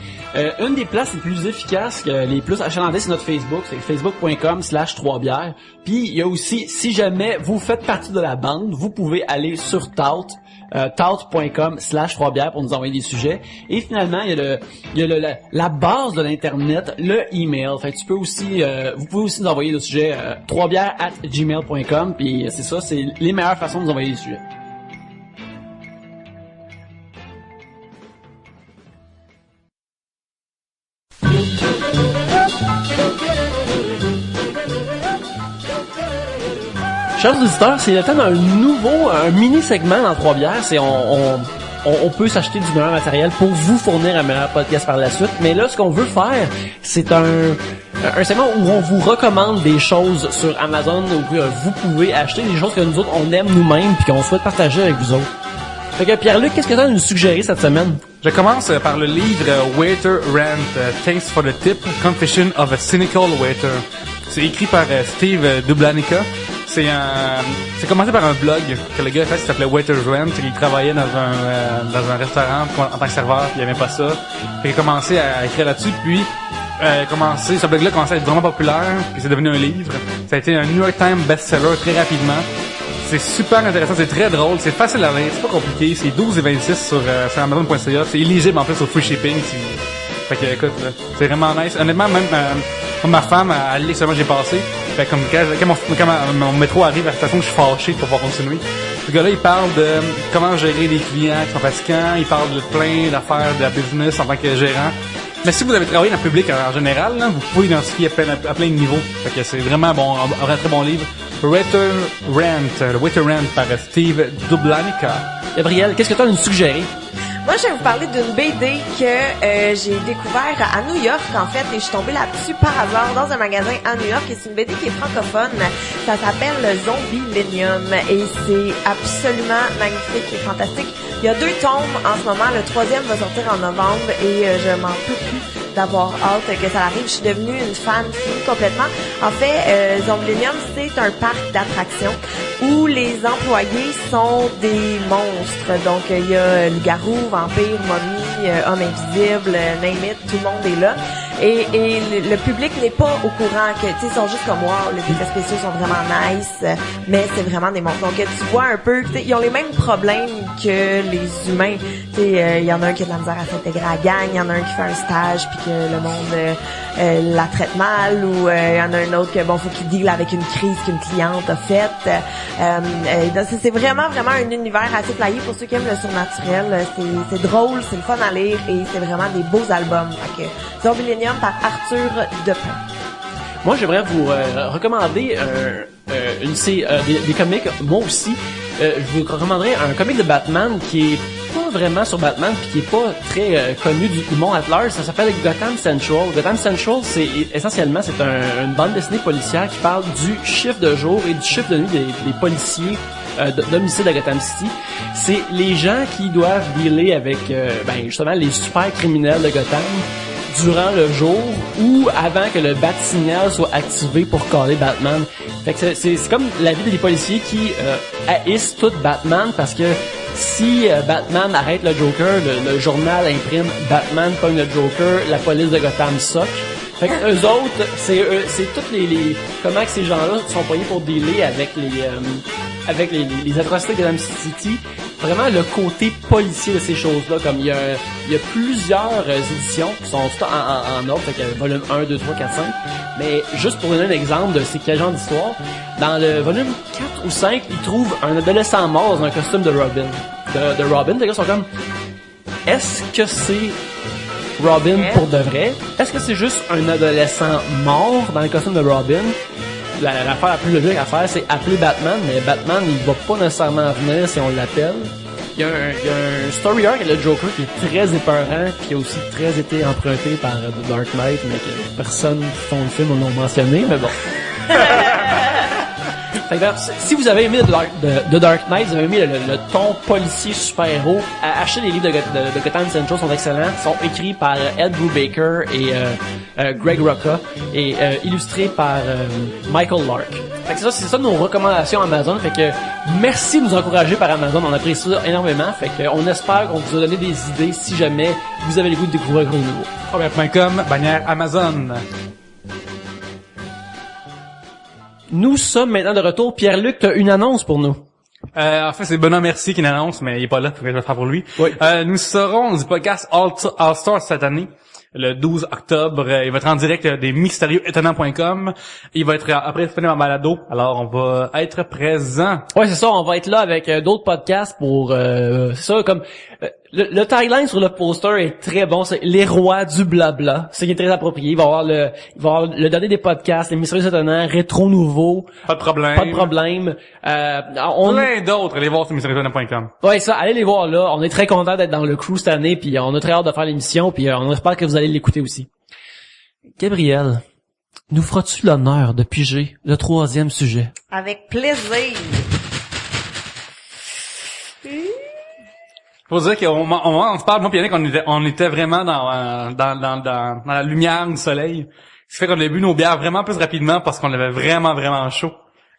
Une des places les plus efficaces, les plus achalandées, c'est notre Facebook. C'est facebook.com/3bières. Puis, il y a aussi, si jamais vous faites partie de la bande, vous pouvez aller sur Tout. tout.com/3bières pour nous envoyer des sujets. Et finalement, il y a la base de l'internet, le email. Fait que tu peux aussi, vous pouvez aussi nous envoyer des sujets 3bières@gmail.com. Puis c'est ça, c'est les meilleures façons de nous envoyer des sujets. Chers auditeurs, c'est le temps d'un un mini-segment dans 3 bières. C'est on peut s'acheter du meilleur matériel pour vous fournir un meilleur podcast par la suite. Mais là, ce qu'on veut faire, c'est un segment où on vous recommande des choses sur Amazon où vous pouvez acheter des choses que nous autres, on aime nous-mêmes puis qu'on souhaite partager avec vous autres. Fait que Pierre-Luc, qu'est-ce que tu as à nous suggérer cette semaine? Je commence par le livre Waiter Rant, Thanks for the Tip, Confession of a Cynical Waiter. C'est écrit par Steve Dublanica. C'est commencé par un blog que le gars a fait qui s'appelait Waiter Rant. Il travaillait dans un restaurant en tant que serveur, puis il aimait pas ça. Puis il a commencé à écrire là-dessus, puis ce blog-là a commencé à être vraiment populaire, puis c'est devenu un livre. Ça a été un New York Times best-seller très rapidement. C'est super intéressant, c'est très drôle, c'est facile à lire, c'est pas compliqué, c'est 12,26 sur Amazon.ca, c'est éligible en plus au free shipping. Fait que écoute, là, c'est vraiment nice. Honnêtement, même ma femme, elle lit seulement j'ai passé. Fait comme quand mon métro arrive à la station, je suis fâché pour pouvoir continuer. Ce gars-là, il parle de comment gérer des clients qui sont fatigants, il parle de plein d'affaires de la business en tant que gérant. Mais si vous avez travaillé dans le public en général, là, vous pouvez identifier à plein de niveaux. Fait que c'est vraiment bon, un très bon livre. Waiter Rant par Steve Dublanica. Gabriel, qu'est-ce que tu as à nous suggérer? Moi, je vais vous parler d'une BD que j'ai découvert à New York, en fait, et je suis tombée là-dessus par hasard dans un magasin à New York, et c'est une BD qui est francophone. Ça s'appelle le Zombilenium, et c'est absolument magnifique et fantastique. Il y a 2 tomes en ce moment, le 3e va sortir en novembre, et je m'en peux plus d'avoir hâte que ça arrive. Je suis devenue une fan finie complètement. En fait, Zombilenium, c'est un parc d'attractions où les employés sont des monstres. Donc, il y a loup-garou, vampire, momie, homme invisible, name it, tout le monde est là. Et le public n'est pas au courant que, tu sais, ils sont juste comme, wow, les effets spéciaux sont vraiment nice, mais c'est vraiment des monstres. Donc, tu vois un peu, tu sais, ils ont les mêmes problèmes que les humains. Tu sais, il y en a un qui a de la misère à s'intégrer à la gang, il y en a un qui fait un stage puis que le monde la traite mal, ou il y en a un autre que, bon, faut qu'il deal avec une crise qu'une cliente a faite. C'est vraiment un univers assez flyé pour ceux qui aiment le surnaturel. C'est drôle, c'est le fun à lire et c'est vraiment des beaux albums. Fait que Zombilenium par Arthur Depin. Moi, j'aimerais vous recommander des comics. Moi aussi, je vous recommanderais un comic de Batman qui est pas vraiment sur Batman puis qui est pas très connu du monde at large. Ça s'appelle Gotham Central. Gotham Central, c'est essentiellement une bande dessinée policière qui parle du chiffre de jour et du chiffre de nuit des policiers d'homicide à Gotham City. C'est les gens qui doivent dealer avec justement les super criminels de Gotham durant le jour ou avant que le bat-signal soit activé pour caller Batman. Fait que c'est comme la vie des policiers qui haïssent tout Batman parce que si Batman arrête le Joker, le journal imprime Batman pogne le Joker, la police de Gotham soque. Fait que eux autres, c'est toutes les comment que ces gens-là sont poignés pour dealer avec les atrocités de Gotham City. Vraiment le côté policier de ces choses-là, comme il y a plusieurs éditions qui sont toutes en ordre, fait qu'il y a le volume 1, 2, 3, 4, 5. Mais juste pour donner un exemple de c'est quel genre d'histoire, dans le volume 4 ou 5, ils trouvent un adolescent mort dans un costume de Robin. De Robin, les gars sont comme, est-ce que c'est Robin pour de vrai? Est-ce que c'est juste un adolescent mort dans le costume de Robin? L'affaire la plus logique à faire, c'est appeler Batman, mais Batman, il va pas nécessairement venir si on l'appelle. Il y a un story arc avec le Joker qui est très épeurant, qui a aussi très été emprunté par The Dark Knight, mais que personne qui font le film en ont mentionné, mais bon. Fait que, si vous avez aimé The Dark Knight, vous avez aimé le ton policier super-héros, achetez les livres de Gotham Central, sont excellents. Ils sont écrits par Ed Brubaker et Greg Rucka et illustrés par Michael Lark. Fait que c'est ça nos recommandations Amazon. Fait que merci de nous encourager par Amazon, on apprécie ça énormément. Fait que on espère qu'on vous a donné des idées si jamais vous avez le goût de découvrir un nouveau. Robert.com, bannière Amazon. Nous sommes maintenant de retour. Pierre-Luc, tu as une annonce pour nous. En fait, c'est Benoît Mercier qui l'annonce, mais il est pas là, faut que je le fasse pour lui. Oui. Nous serons du podcast All Stars cette année. Le 12 octobre, il va être en direct des mystérieuxétonnants.com. Il va être après disponible en balado. Alors, on va être présent. Ouais, c'est ça, on va être là avec d'autres podcasts pour c'est ça comme le tagline sur le poster est très bon, c'est les rois du blabla. C'est qui est très approprié. Il va y avoir le dernier des podcasts, les mystérieux étonnants, rétro nouveau. Pas de problème. Pas de problème. Plein d'autres, allez voir sur mystérieuxétonnants.com. Ouais, ça, allez les voir là. On est très content d'être dans le crew cette année, puis on a très hâte de faire l'émission, puis on espère que vous allez l'écouter aussi. Gabriel, nous feras-tu l'honneur de piger le 3e sujet? Avec plaisir. Faut dire qu'on se parle, moi et Yannick, on était vraiment dans la lumière du soleil. Ce qui fait qu'on a bu nos bières vraiment plus rapidement parce qu'on avait vraiment, vraiment chaud.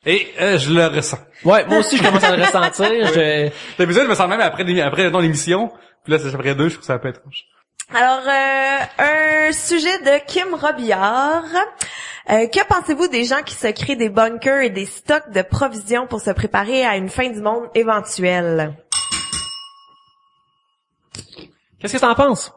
Et je le ressens. Ouais, moi aussi je commence à le ressentir. D'habitude, je me sens même après l'émission. Puis là, c'est après 2, je trouve ça un peu étrange. Alors, un sujet de Kim Robillard. Que pensez-vous des gens qui se créent des bunkers et des stocks de provisions pour se préparer à une fin du monde éventuelle? Qu'est-ce que t'en penses?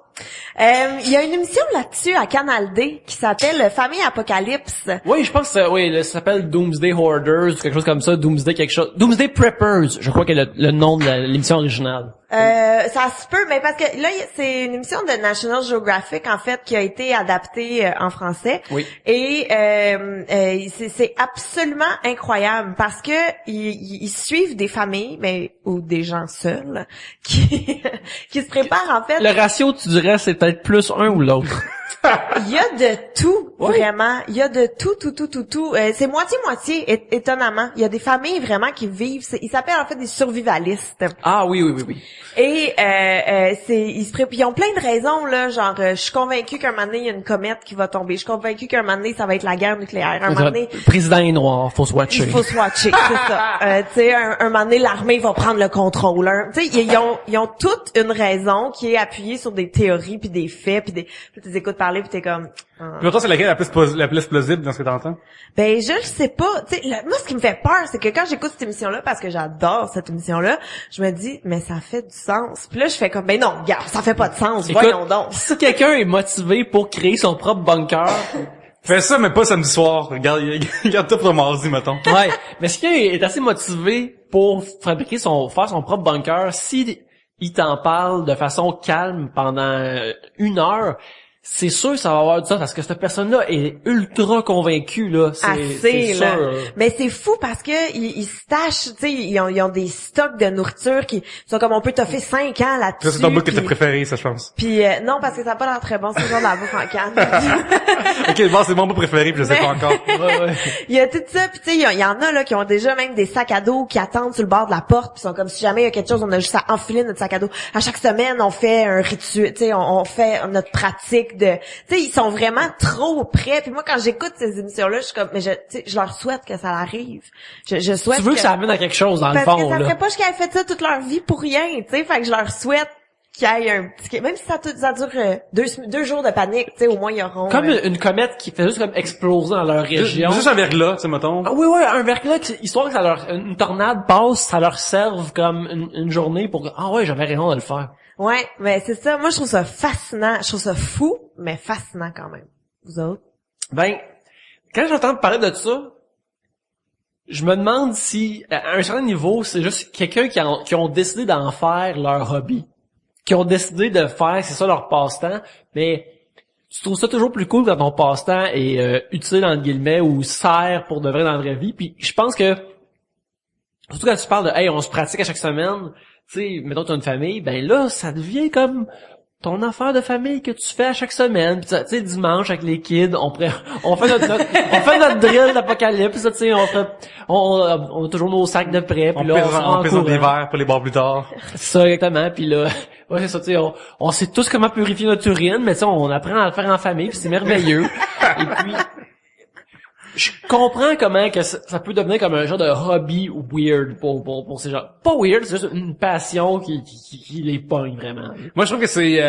Il y a une émission là-dessus à Canal D qui s'appelle Famille Apocalypse. Oui, je pense que oui, ça s'appelle Doomsday Hoarders ou quelque chose comme ça, Doomsday quelque chose. Doomsday Preppers, je crois que le nom de l'émission originale. Ça se peut, mais parce que là, c'est une émission de National Geographic, en fait, qui a été adaptée en français. Oui. Et c'est absolument incroyable parce que ils suivent des familles, mais ou des gens seuls, qui se préparent, en fait. Le ratio, tu dirais, c'est peut-être plus un ou l'autre. Il y a de tout, vraiment. Il y a de tout. C'est moitié-moitié, étonnamment. Il y a des familles vraiment qui vivent. Ils s'appellent en fait des survivalistes. Ah oui. Et ils ont plein de raisons là, genre je suis convaincue qu'un moment donné il y a une comète qui va tomber. Je suis convaincue qu'un moment donné ça va être la guerre nucléaire. Un moment donné, Le président est noir, faut se watcher. il faut se watcher, c'est ça. Tu sais, un moment donné l'éarmée va prendre le contrôle. Tu sais, ils ont toute une raison qui est appuyée sur des théories puis des faits puis tu les écoutes parler puis t'es comme. Pour toi, c'est laquelle la plus plausible dans ce que t'entends? Ben je le sais pas. Tu sais, moi ce qui me fait peur, c'est que quand j'écoute cette émission-là, parce que j'adore cette émission-là, je me dis mais ça fait du sens. Puis là je fais comme ben non, regarde, ça fait pas de sens. Écoute, voyons donc. Si quelqu'un est motivé pour créer son propre bunker, Fais ça, mais pas samedi soir. Regarde tout pour mardi, mettons. ouais. Mais si quelqu'un est assez motivé pour faire son propre bunker, si il t'en parle de façon calme pendant 1 heure, c'est sûr que ça va avoir du sens parce que cette personne-là est ultra convaincue là. C'est là. sûr. Mais c'est fou parce que ils se tâchent, tu sais, ils ont des stocks de nourriture qui sont comme on peut toffer 5 ans là-dessus. Ça, c'est ton bout que puis- t'as préféré, ça, je pense. Puis non parce que ça n'a pas l'air très bon, c'est genre de la bouffe en canne. Ok, bon, c'est mon bout préféré, puis je sais pas encore. Ouais. Il y a tout ça, puis tu sais, il y en a là qui ont déjà même des sacs à dos qui attendent sur le bord de la porte, puis sont comme si jamais il y a quelque chose, on a juste à enfiler notre sac à dos. À chaque semaine, on fait un rituel, tu sais, on fait notre pratique de, tu sais, ils sont vraiment trop prêts. Puis moi, quand j'écoute ces émissions-là, je suis comme, mais tu sais, je leur souhaite que ça arrive. Je souhaite. Tu veux que ça amène à quelque chose dans le parce fond que ça là. ferait pas qu'ils aient fait ça toute leur vie pour rien, tu sais. Fait que je leur souhaite qu'il y ait un petit, même si ça dure 2 jours de panique, tu sais, au moins ils auront. Comme une comète qui fait juste comme exploser dans leur région. Juste un verglas, tu sais, mettons. Ah oui, un verglas, histoire que ça une tornade passe, ça leur serve comme une journée pour ah ouais, j'avais raison de le faire. Ouais, mais c'est ça. Moi, je trouve ça fascinant. Je trouve ça fou, mais fascinant quand même. Vous autres? Ben, quand j'entends parler de ça, je me demande si, à un certain niveau, c'est juste quelqu'un qui ont décidé d'en faire leur hobby. Qui ont décidé de faire, c'est ça leur passe-temps, mais tu trouves ça toujours plus cool quand ton passe-temps est utile, entre guillemets, ou sert pour de vrai dans la vraie vie. Puis je pense que, surtout quand tu parles de « Hey, on se pratique à chaque semaine », tu sais, mettons que tu as une famille, ben là, ça devient comme ton affaire de famille que tu fais à chaque semaine. Puis tu sais, dimanche avec les kids, on fait notre drill d'apocalypse, tu sais, on a toujours nos sacs de prêt, puis là On pèse des verres pour les boire plus tard. c'est ça, exactement. Puis là, ouais, c'est ça, tu sais, on sait tous comment purifier notre urine, mais tu sais, on apprend à le faire en famille, puis c'est merveilleux. Et puis, je comprends comment que ça peut devenir comme un genre de hobby weird pour ces gens. Pas weird, c'est juste une passion qui les pogne vraiment. Moi, je trouve que c'est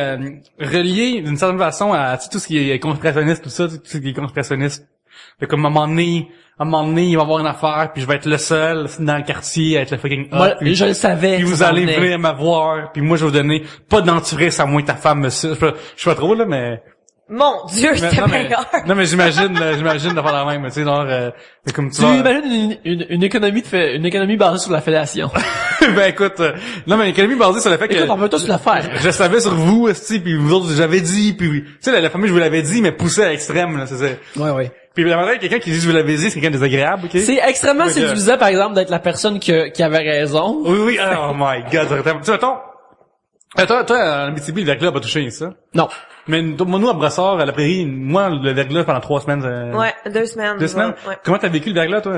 relié d'une certaine façon à tout ce qui est conspirationniste, tout ça, tout ce qui est conspirationniste. Fait comme à un moment donné, il va y avoir une affaire, puis je vais être le seul dans le quartier à être le fucking hot. Moi, Puis, je le savais. puis que vous ça allez s'en venait. venir me voir, puis moi je vais vous donner pas de dentifrice à moins que ta femme me suce. Je suis pas trop là, mais Mon Dieu, c'était meilleur. non mais j'imagine de faire la même, tu sais, genre c'est comme Tu imagines une économie une économie basée sur la fellation. ben écoute, non mais l'économie basée sur le fait que Écoute, on peut tous le faire. je savais sur vous, esti, puis vous autres j'avais dit, puis tu sais la famille je vous l'avais dit, mais poussé à l'extrême là, c'est ça. Ouais. Puis la manière quelqu'un qui dit je vous l'avais dit, c'est quelqu'un de désagréable, ok? C'est extrêmement Ouais, séduisant, par exemple, d'être la personne qui avait raison. Oui, oh my god, tu sais, mettons, toi, en Abitibi, le verglas a pas touché, ça. Non. Mais nous, à Brossard, à la prairie, moi, le verglas pendant 3 semaines. Ouais, 2 semaines. 2 semaines? Ouais. Comment t'as vécu le verglas, toi,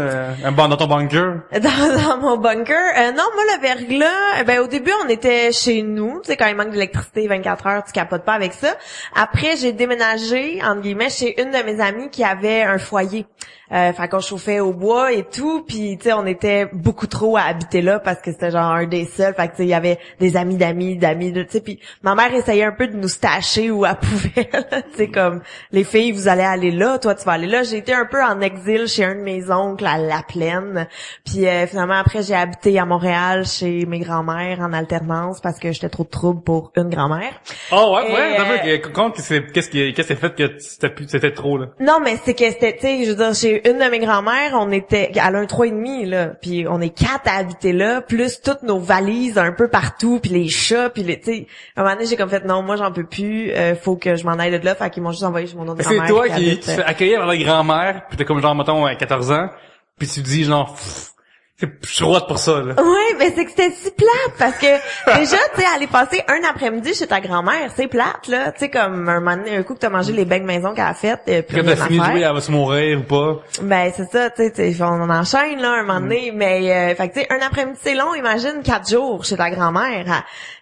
dans ton bunker? Dans mon bunker. Non, moi, le verglas, au début, on était chez nous. Tu sais, quand il manque d'électricité 24 heures, tu capotes pas avec ça. Après, j'ai déménagé, entre guillemets, chez une de mes amies qui avait un foyer. Fait qu'on chauffait au bois et tout, puis tu sais, on était beaucoup trop à habiter là parce que c'était genre un des seuls. Fait que tu sais, il y avait des amis d'amis, tu sais, puis ma mère essayait un peu de nous stacher où elle pouvait. Tu sais, comme les filles, vous allez aller là, toi tu vas aller là. J'ai été un peu en exil chez un de mes oncles à La Plaine, puis finalement après j'ai habité à Montréal chez mes grands-mères en alternance parce que j'étais trop de trouble pour une grand-mère. Oh ouais, Et, ouais, t'as vu, qu'est-ce qui s'est fait que c'était trop, là? Non, mais c'est que c'était, tu sais, je veux dire, chez une de mes grand-mères, elle a un 3,5, là, puis on est 4 à habiter là, plus toutes nos valises un peu partout, puis les chats, puis tu sais, à un moment donné, j'ai comme fait, non, moi, j'en peux plus, faut que je m'en aille de là, fait qu'ils m'ont juste envoyé chez mon autre grand-mère. C'est toi qui habite, te fais accueillir par la grand-mère, pis t'es comme genre, mettons, 14 ans, pis tu dis genre, je suis droite pour ça, là. Oui, mais c'est que c'était si plate parce que déjà, tu sais, aller passer un après-midi chez ta grand-mère, c'est plate, là. Tu sais, comme un moment donné, un coup que t'as mangé les beignes maison qu'elle a faites, puis Quand t'as fini de jouer, elle va se mourir ou pas. Ben, c'est ça, tu sais, on enchaîne, là, un moment donné, mais, fait que, tu sais, un après-midi, c'est long, imagine 4 jours chez ta grand-mère,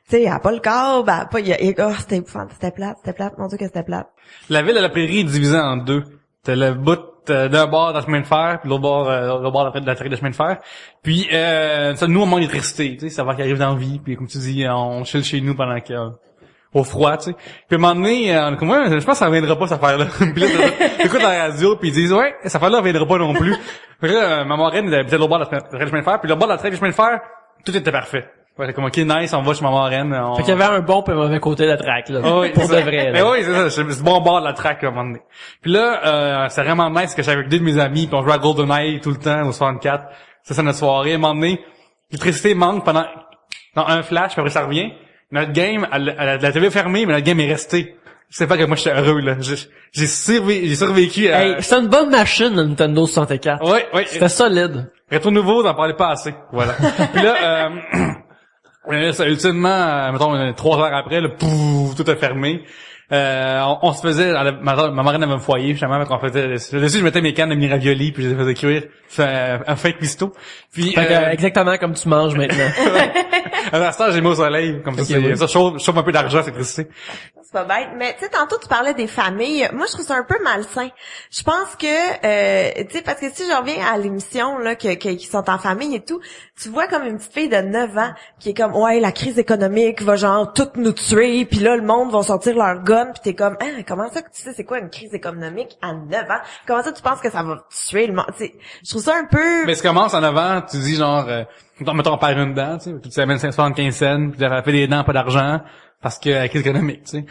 tu sais, elle a pas le câble, elle a pas, c'était épouvantable, c'était plate, mon Dieu que c'était plate. La ville de la prairie est divisée en deux. T'as le bout d'un bord de la chemin de fer, puis l'autre bord de la traque de chemin de fer. Puis ça, nous on manque d'électricité, tu sais, ça va qui arrive dans la vie, puis comme tu dis, on chill chez nous pendant au froid, tu sais. Puis à un moment donné, comme moi, je pense que ça reviendra pas cette affaire-là. Puis là, t'écoutes la radio, puis ils disent ouais, cette affaire-là reviendra pas non plus. Puis là, ma marraine habitait l'autre bord de la traque de chemin de fer, puis le bord de la traque de chemin de fer, tout était parfait. Ouais, comme ok, nice, on va chez ma marraine. Fait qu'il y avait un bon et un mauvais côté de la track, là. Oh oui, pour de ça. vrai, là. Mais oui, c'est ça, c'est le bon bord de la track, à un moment donné. Puis là, c'est vraiment nice que j'étais avec deux de mes amis, puis on jouait à GoldenEye tout le temps, au 64. C'est notre soirée. À un moment donné, l'électricité manque pendant un flash, puis après ça revient. Notre game, la TV est fermée, mais notre game est resté. Je sais pas que moi j'étais heureux, là. J'ai survécu à... Hey, c'est une bonne machine, la Nintendo 64. Ouais. C'était solide. Rétro nouveau, t'en parlais pas assez. Voilà. Puis là, ça, ultimement, mettons, 3 heures après, là, pouf, tout est fermé. On se faisait, ma marraine avait un foyer, justement, qu'on faisait, dessus, je mettais mes cannes de mini ravioli, puis je les faisais cuire, un fake pisto. Puis, Fait que, exactement comme tu manges maintenant. à l'instant, j'ai mis au soleil, comme ça, ça chauffe un peu d'argent, c'est triste. C'est pas bête, mais tu sais, tantôt tu parlais des familles. Moi, je trouve ça un peu malsain. Je pense que, tu sais, parce que si je reviens à l'émission là, qui sont en famille et tout, tu vois comme une petite fille de 9 ans qui est comme, ouais, la crise économique va genre tout nous tuer, puis là le monde va sortir leur gun, puis t'es comme, hein, comment ça que tu sais c'est quoi une crise économique à 9 ans? Comment ça tu penses que ça va tuer le monde? T'sais, je trouve ça un peu. Mais ça commence en avant, tu dis genre, mettons on perd une dent, tu sais, tu amènes 75 cents, puis tu fait des dents, pas d'argent. Parce que la crise économique, tu sais.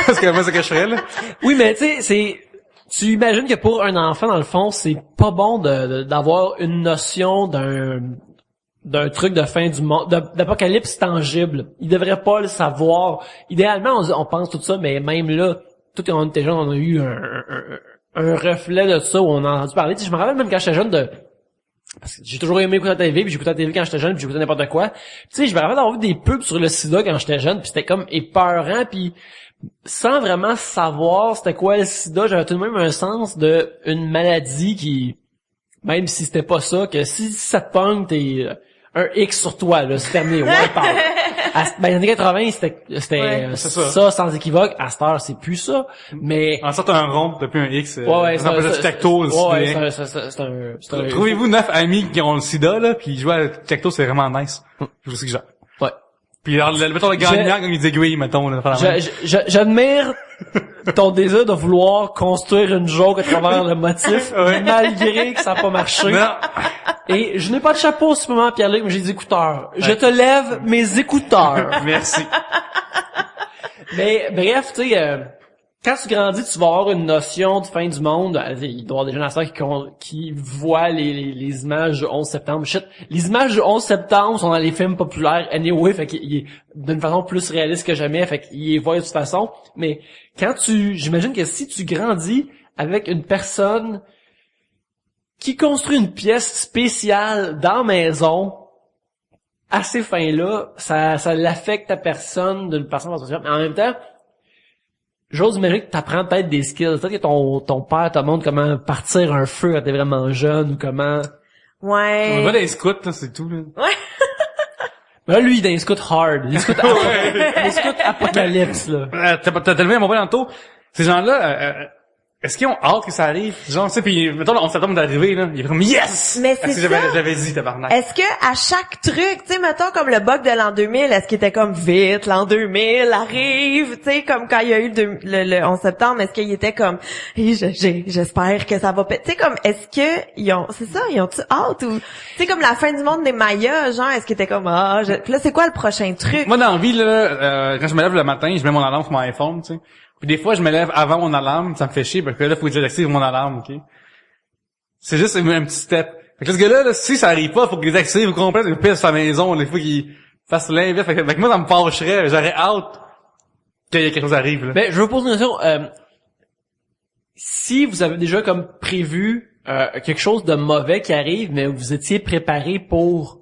Parce que moi, c'est ce que je ferais, là. Oui, mais tu sais, tu imagines que pour un enfant, dans le fond, c'est pas bon d'avoir une notion d'un truc de fin du monde, d'apocalypse tangible. Il devrait pas le savoir. Idéalement, on pense tout ça, mais même là, tout quand on était jeune, on a eu un reflet de ça où on a entendu parler. Tu sais, je me rappelle même quand j'étais jeune parce que j'ai toujours aimé écouter la TV, puis j'écoutais la TV quand j'étais jeune, puis j'écoutais n'importe quoi. Tu sais, je me rappelle d'avoir vu des pubs sur le sida quand j'étais jeune, puis c'était comme épeurant, puis sans vraiment savoir c'était quoi le sida, j'avais tout de même un sens de une maladie qui, même si c'était pas ça, que si ça te pogne, t'es un X sur toi, là, c'est terminé, ouais, parle. Ben, dans les années 80, c'était ça sans équivoque. À cette heure, c'est plus ça. Mais. En sorte un rond depuis un X. Ouais, ça s'appelle Tacto, c'est un. Trouvez-vous 9 amis qui ont le sida, là, puis jouer à Tacto, c'est vraiment nice. Je vous suggère. Ouais. Puis, mettons le gagnant, comme ils aiguilles, mettons, là. J'admire ton désir de vouloir construire une joke à travers le motif, malgré que ça n'a pas marché. Non. Et je n'ai pas de chapeau en ce moment, Pierre-Luc, mais j'ai des écouteurs. Je te lève mes écouteurs. Merci. Mais bref, tu sais, quand tu grandis, tu vas avoir une notion de fin du monde. Il doit y avoir des générations qui voient les images du 11 septembre. Shit, les images du 11 septembre sont dans les films populaires anyway, fait qu'il est d'une façon plus réaliste que jamais, fait qu'il les voit de toute façon. Mais j'imagine que si tu grandis avec une personne qui construit une pièce spéciale dans la maison, à ces fins-là, ça l'affecte ta personne d'une façon particulière. Mais en même temps, j'ose imaginer que t'apprends peut-être des skills. Peut-être que ton père te montre comment partir un feu quand t'es vraiment jeune ou comment... Ouais. On va dans les scouts, là, c'est tout, là. Ouais. Mais là, lui, il est dans les scouts hard. Les scouts, les scouts apocalypse, là. T'as levé un bon point tantôt. Ces gens-là, est-ce qu'ils ont hâte que ça arrive? Genre, tu sais, pis, mettons, le 11 septembre d'arriver, là, il est comme, yes! Mais c'est ça. J'avais dit, tabarnak. Est-ce que à chaque truc, tu sais, mettons comme le bug de l'an 2000, est-ce qu'il était comme vite, l'an 2000 arrive, tu sais, comme quand il y a eu le 11 septembre, est-ce qu'il était comme, hey, j'espère que ça va péter, tu sais, comme, est-ce que ils ont-tu hâte ou, tu sais, comme la fin du monde des Mayas, genre, est-ce qu'il était comme, puis là, c'est quoi le prochain truc? Moi, dans la vie, là, quand je me lève le matin, je mets mon alarme sur mon iPhone, tu sais. Puis des fois, je me lève avant mon alarme, ça me fait chier, parce que là, faut que j'active mon alarme, ok? C'est juste un petit step. Fait que ce gars-là, là, si ça arrive pas, faut qu'il active complètement, il pisse sa maison, il faut qu'il fasse l'inverse. Fait que moi, ça me fâcherait, j'aurais hâte qu'il y ait quelque chose arrive, là. Ben, je veux vous poser une question, si vous avez déjà comme prévu, quelque chose de mauvais qui arrive, mais vous étiez préparé pour,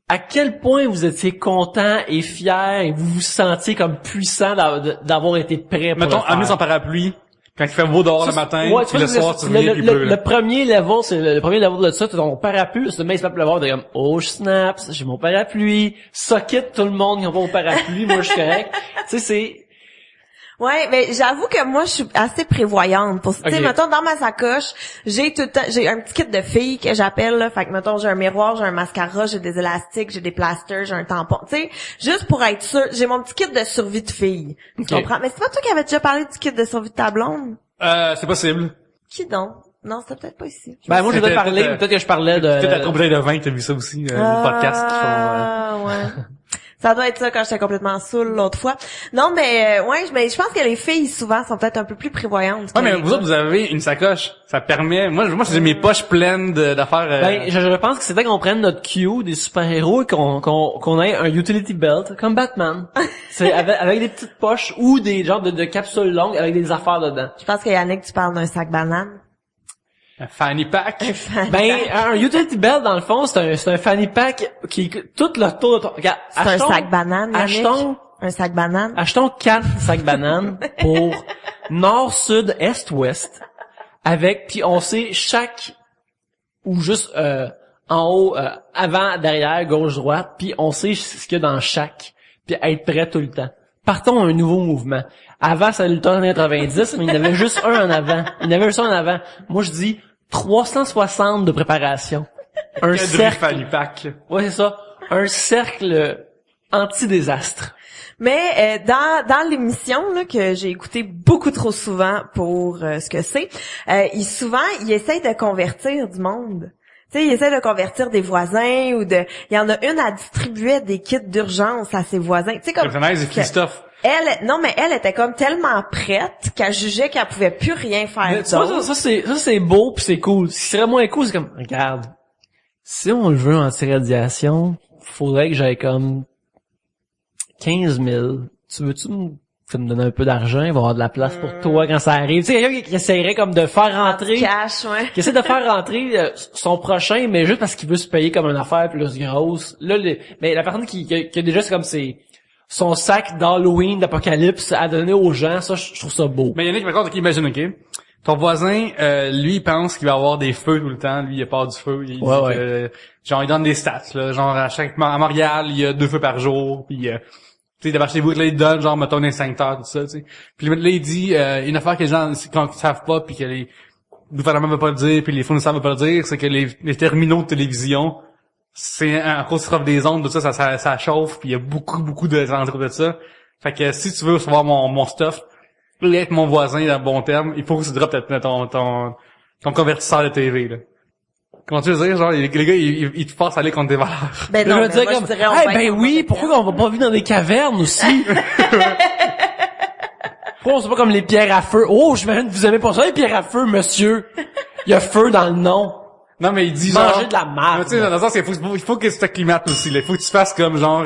à quel point vous étiez content et fier et vous vous sentiez comme puissant d'avoir été prêt pour Mettons, le faire. amener son parapluie, quand il fait beau dehors le matin, ouais, puis le soir, tu reviens, puis il pleut, là. le premier level, c'est le premier level de ça, t'as ton parapluie, c'est le mec qui se fait pleuvoir, t'es comme, oh, snaps, j'ai mon parapluie, socket tout le monde qui n'a pas mon parapluie, moi je suis correct. Tu sais, c'est... Ouais, mais j'avoue que moi je suis assez prévoyante pour, tu sais, mettons dans ma sacoche, j'ai un petit kit de filles que j'appelle là, fait que mettons j'ai un miroir, j'ai un mascara, j'ai des élastiques, j'ai des plasters, j'ai un tampon, tu sais, juste pour être sûr, j'ai mon petit kit de survie de filles. Tu comprends? Mais c'est pas toi qui avais déjà parlé du kit de survie de ta blonde? C'est possible. Qui donc? Non, c'était peut-être pas ici. Ben, moi, je vais parler, peut-être que je parlais de... Peut-être à trop bouteille de vin, t'as vu ça aussi, le podcast qui font, ouais. Ça doit être ça quand j'étais complètement saoule l'autre fois. Non, mais mais je pense que les filles souvent sont peut-être un peu plus prévoyantes. Ouais, mais vous autres, vous avez une sacoche. Ça permet. Moi, j'ai mes poches pleines d'affaires. Ben, je pense que c'est temps qu'on prenne notre cue des super-héros et qu'on ait un utility belt comme Batman. C'est avec des petites poches ou des genres de capsules longues avec des affaires dedans. Je pense que Yannick, tu parles d'un sac banane. Un fanny pack. Ben, un utility belt, dans le fond, c'est un fanny pack qui tout le tour de ton... Regarde, c'est un sac banane, Yannick. Un sac banane. Achetons 4 sacs bananes pour nord, sud, est, ouest. Puis on sait chaque, ou juste, en haut, avant, derrière, gauche, droite, puis on sait ce qu'il y a dans chaque, puis être prêt tout le temps. Partons à un nouveau mouvement. Avant, ça le temps 90, mais il y en avait juste un en avant. Moi, je dis 360 de préparation. Un cercle. Fanny pack. Ouais, c'est ça. Un cercle anti-désastre. Mais dans l'émission là que j'ai écouté beaucoup trop souvent pour ce que c'est, il essaye de convertir du monde. Tu sais, il essaie de convertir des voisins ou il y en a une à distribuer des kits d'urgence à ses voisins. Tu sais comme Christophe. Elle était comme tellement prête qu'elle jugeait qu'elle pouvait plus rien faire. Ça c'est beau puis c'est cool. Ce qui serait moins cool, c'est comme regarde. Si on le veut anti-radiation, faudrait que j'aille comme 15 000. Tu veux-tu me donner un peu d'argent, il va y avoir de la place pour toi quand ça arrive. Tu sais, quelqu'un qui essaierait comme de faire rentrer... Cash, ouais. Qui essaie de faire rentrer son prochain, mais juste parce qu'il veut se payer comme une affaire plus grosse. Là, mais la personne qui a déjà, c'est comme son sac d'Halloween, d'Apocalypse à donner aux gens, ça, je trouve ça beau. Mais Yannick, par contre, imagine, ok? Ton voisin, lui, il pense qu'il va avoir des feux tout le temps. Lui, il a peur du feu. Il dit que, genre, il donne des stats, là. Genre, à Montréal, il y a 2 feux par jour, puis tu sais, d'abord chez vous, là, il donne, genre, mettons, un extincteur, tout ça, tu sais. Puis là, il dit, une affaire que les gens savent pas, puis que le gouvernement veut pas le dire, puis les fournisseurs veulent pas le dire, c'est que les terminaux de télévision, c'est, à cause des ondes, tout ça, ça chauffe, puis il y a beaucoup de endroits de ça. Fait que si tu veux recevoir mon stuff, Pour être mon voisin dans bon terme, il faut que tu droppes ton convertisseur de TV, là. Comment tu veux dire, genre, les gars, ils te forcent à aller contre tes valeurs. Ben Je non, me disais moi, comme, je dirais, on hey, va ben être oui, en pourquoi on va pas vivre dans des cavernes aussi? Pourquoi on sait pas comme les pierres à feu? Oh, j'imagine que vous aimez pas ça, les pierres à feu, monsieur. Il y a feu dans le nom. Non, mais il dit Manger genre... de la marde. Tu sais, dans le sens, il faut que tu t'acclimates aussi, là. Il faut que tu fasses comme, genre,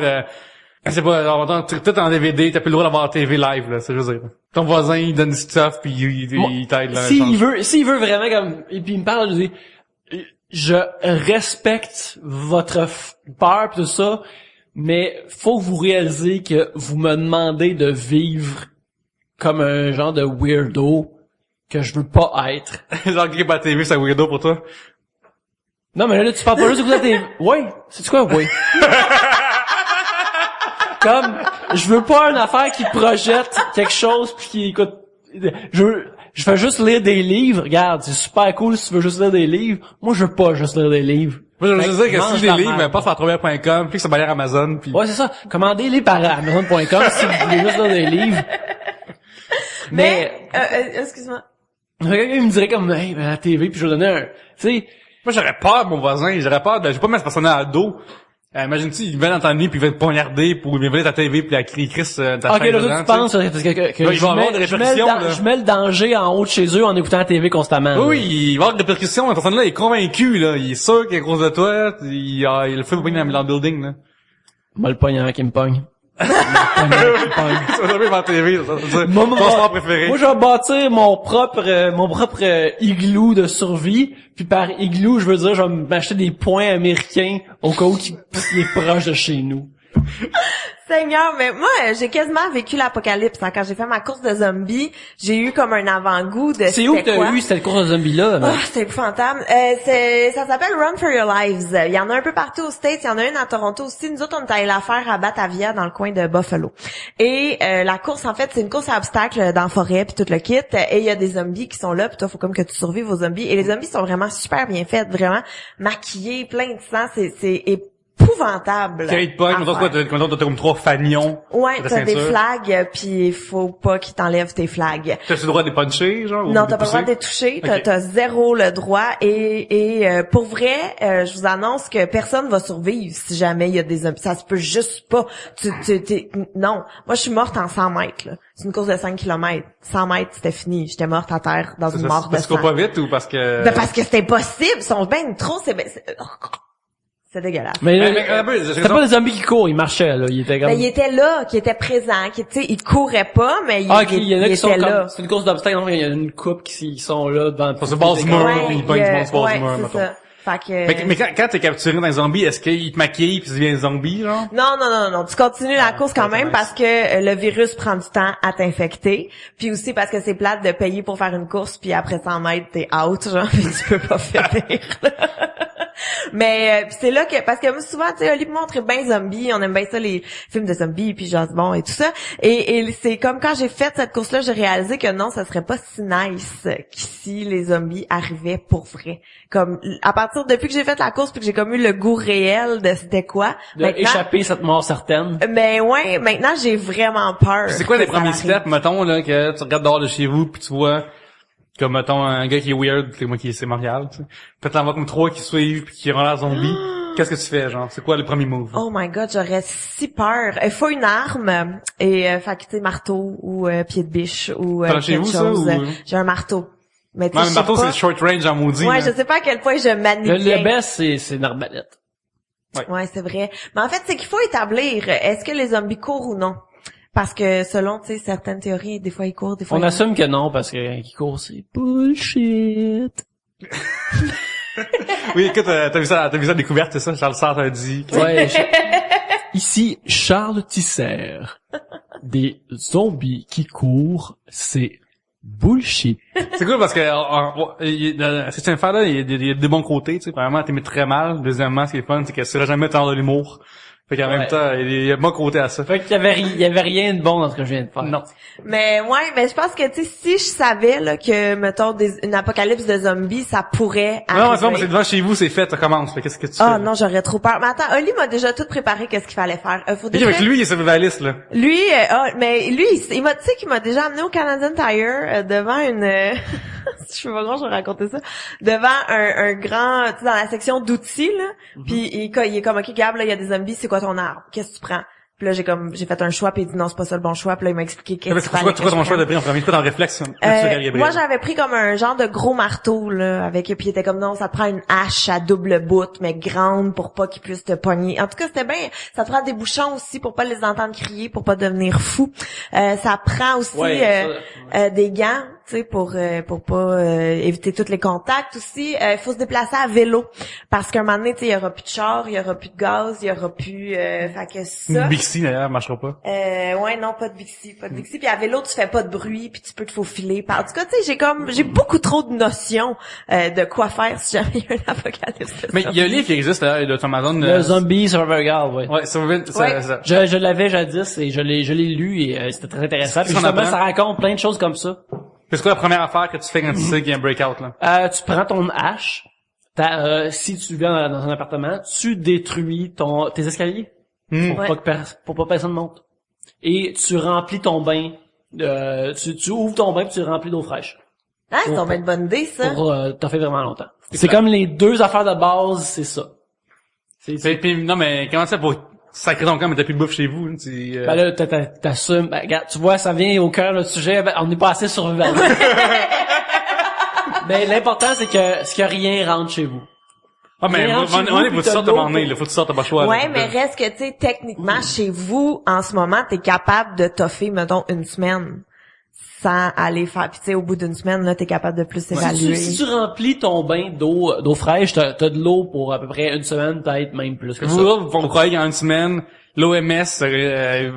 c'est pas, genre, tout en DVD, t'as plus le droit d'avoir la TV live, là, c'est juste dire. Ton voisin, il donne du stuff, puis il t'aide, là. S'il veut vraiment comme, et puis il me parle, je dis, je respecte votre peur pis tout ça, mais faut que vous réalisez que vous me demandez de vivre comme un genre de weirdo que je veux pas être. Genre, qui est pas la TV, c'est un weirdo pour toi. Non, mais là, tu parles pas juste d'écouter la TV. Oui, c'est quoi, oui? Comme, je veux pas une affaire qui projette quelque chose pis qui écoute, je fais juste lire des livres. Regarde, c'est super cool si tu veux juste lire des livres. Moi, je veux pas juste lire des livres. Moi, je veux Fait juste dire que mange si la des livres, merde. passe par première.com, puis que ça va aller Amazon, puis... Ouais, c'est ça. Commandez-les par Amazon.com si vous voulez juste lire des livres. Mais, excuse-moi. quelqu'un il me dirait comme, hey, ben, la TV, puis je vais donner un, tu sais, Moi, j'aurais peur de mon voisin, j'aurais peur de... Je vais pas mettre cette personne à dos. Imagine-tu, il vient dans ton nid, puis il va te poignarder pour lui voler ta TV, puis la Chris, ta ok, chaîne là, dedans, tu penses que Là, il va avoir des répercussions, là. je mets le danger en haut de chez eux en écoutant la TV constamment. Oui, là. oui, il va y avoir des répercussions. La personne-là est convaincue, là. Il est sûr qu'à cause de toi, il le fait pogner dans le building, là. Moi, le pogne avant qu'il me pogne. Ça va jamais ma TV, ça. C'est Moi, ton sport préféré. Moi, je vais bâtir mon propre igloo de survie. Puis par igloo, je veux dire, je vais m'acheter des points américains au cas où il est proche de chez nous. Seigneur, mais moi, j'ai quasiment vécu l'apocalypse. Hein. Quand j'ai fait ma course de zombies, j'ai eu comme un avant-goût de C'est où que c'était quoi. t'as eu cette course de zombies-là? Ah, c'est épouvantable. Ça s'appelle Run for Your Lives. Il y en a un peu partout aux States, il y en a une à Toronto aussi. Nous autres, on est allés la faire à Batavia, dans le coin de Buffalo. Et la course, en fait, c'est une course à obstacles dans la forêt, puis tout le kit. Et il y a des zombies qui sont là, puis toi, faut comme que tu survives aux zombies. Et les zombies sont vraiment super bien faits, vraiment maquillés, plein de sang. C'est épouvantable. Quand il te pogne, à faire. t'as comme 3 fanions. Ouais, de ta t'as des ceinture. flags, puis il faut pas qu'ils t'enlèvent tes flags. T'as-tu le droit de les puncher, genre? ou Non, de t'as pas le droit de pousser? les toucher, Ok. t'as zéro le droit et pour vrai, je vous annonce que personne va survivre si jamais il y a des zombies. Ça se peut juste pas. Non, moi je suis morte en 100 mètres. Là. C'est une course de 5 km. 100 mètres, c'était fini. J'étais morte à terre dans une mort de Parce qu'on sang. pas vite ou parce que... Ben parce que c'est impossible. Ils sont bien trop. C'est dégueulasse. Mais, c'était pas des zombies qui courent, ils marchaient, là. Ils étaient comme... Ben, il était là, qui était présent, qui, tu sais, il courait pas, mais ok, il y en a qui sont était là. comme, c'est une course d'obstacles, donc il y a une couple qui sont là devant. Sur le bord du mur, Ouais, il pogne du monde sur le bord du mur, c'est mettons. ça. Fait que... Mais quand t'es capturé dans un zombie, est-ce qu'il te maquille pis tu deviens un zombie, genre? Non. Tu continues la course quand c'est même nice. parce que le virus prend du temps à t'infecter. Puis aussi parce que c'est plate de payer pour faire une course puis après 100 mètres, t'es out, genre, puis tu peux pas finir. Mais pis c'est là que parce que moi, souvent, tu sais, Oli montre bien zombie, on aime bien ça les films de zombies puis genre bon et tout ça. Et c'est comme quand j'ai fait cette course-là, j'ai réalisé que non, ça serait pas si nice qu'ici les zombies arrivaient pour vrai. Comme à partir depuis que j'ai fait la course puis que j'ai comme eu le goût réel de c'était quoi. Échapper cette mort certaine. Mais ouais, maintenant j'ai vraiment peur. C'est quoi les que ça premiers arrive. steps, mettons, là, que tu regardes dehors de chez vous pis tu vois, comme, mettons, un gars qui est weird, c'est moi qui c'est Montréal, tu sais. Peut-être t'en vois comme 3 qui suivent pis qui rendent l'air zombie. Qu'est-ce que tu fais, genre? C'est quoi le premier move? Oh my god, j'aurais si peur. Il faut une arme et fait que tu sais marteau ou pied de biche ou T'en as chez quelque vous, ça, chose. ou- J'ai un marteau. Mais tu Non, sais, mais je marteau, sais c'est pas. short range en maudit. Ouais, là. je sais pas à quel point je manie Le bien. best, c'est une arbalète. Ouais, c'est vrai. Mais en fait, c'est qu'il faut établir est-ce que les zombies courent ou non. Parce que selon, tu sais, certaines théories, des fois ils courent, des fois On ils assume que non, parce que qui court, c'est bullshit. Oui, écoute, t'as vu ça à découverte, c'est ça? Charles Sartre a dit. Ouais. Ici, Charles Tisser. Des zombies qui courent, c'est bullshit. C'est cool parce que, c'est une affaire là, il y a des bons côtés, tu sais. Premièrement, t'aimes très mal. Deuxièmement, ce qui est fun, c'est que si tu jamais tant de l'humour, Fait qu'en même temps, il y a mon côté à ça. Fait qu'il y avait rien de bon dans ce que je viens de faire. Non. Mais ouais, mais je pense que tu sais, si je savais là que mettons une apocalypse de zombies, ça pourrait arriver. Non, c'est bon, c'est devant chez vous, c'est fait, ça commence. Fait qu'est-ce que tu fais? Ah non, j'aurais trop peur. Mais attends, Oli m'a déjà tout préparé qu'est-ce qu'il fallait faire. Faut Ok, déjà... avec lui, il est survivaliste, là. Lui, mais lui, il m'a, tu sais, qu'il m'a déjà amené au Canadian Tire devant une, je sais pas comment je vais raconter ça, devant un grand, tu sais, dans la section d'outils là. Puis il est comme, ok, Gab, là, il y a des zombies, c'est quoi ton arme? Qu'est-ce que tu prends? Puis là, j'ai fait un choix, puis il dit non, c'est pas ça le bon choix. Puis là, il m'a expliqué qu'est-ce qu'il fallait. C'est quoi ton choix de prix en premier? C'est quoi ton réflexe? Moi, j'avais pris comme un genre de gros marteau, là, avec, puis il était comme, non, ça te prend une hache à double bout, mais grande pour pas qu'il puisse te pogner. En tout cas, c'était bien, ça te prend des bouchons aussi pour pas les entendre crier, pour pas devenir fou. Ça prend aussi, des gants, tu sais, pour pas éviter tous les contacts aussi. Il faut se déplacer à vélo. Parce qu'à un moment donné, tu sais, il y aura plus de char, il y aura plus de gaz, il y aura plus, fait que ça. Bixi, d'ailleurs, marchera pas. Ouais, non, pas de Bixi. Puis à vélo, tu fais pas de bruit, puis tu peux te faufiler. En tout cas, tu sais, j'ai beaucoup trop de notions de quoi faire si jamais il y a une apocalypse. Mais il y a un livre qui existe, d'ailleurs, de Amazon. Le Zombie Survivor Guide, ouais. Ouais, ça. Je l'avais jadis et je l'ai lu et c'était très intéressant. Puis justement, ça raconte plein de choses comme ça. C'est quoi la première affaire que tu fais quand tu sais qu'il y a un breakout, là? Tu prends ton hache. Si tu viens dans un appartement, tu détruis tes escaliers. Pour pas personne monte. Et tu remplis ton bain. Tu ouvres ton bain puis tu remplis d'eau fraîche. Ah, c'est tombé une bonne idée, ça. T'as fait vraiment longtemps. C'est comme les deux affaires de base, c'est ça. Puis, non, mais comment ça pour sacrer ton camp, mais t'as plus de bouffe chez vous, hein, Ben là, t'assumes. Ben, regarde, tu vois, ça vient au cœur, le sujet. Ben, on est pas assez survival. Mais l'important, c'est que rien rentre chez vous. Ah, mais on est, faut que tu sortes de mon nez, là. Faut que tu sortes, t'as pas le choix. Ouais, mais reste que, tu sais, techniquement, chez vous, en ce moment, t'es capable de toffer, mettons, une semaine. Sans aller faire, puis tu sais, au bout d'une semaine, là, t'es capable de plus évaluer. Si tu remplis ton bain d'eau fraîche, t'as de l'eau pour à peu près une semaine, peut-être même plus que ça. Vous croyez qu'en une semaine, l'OMS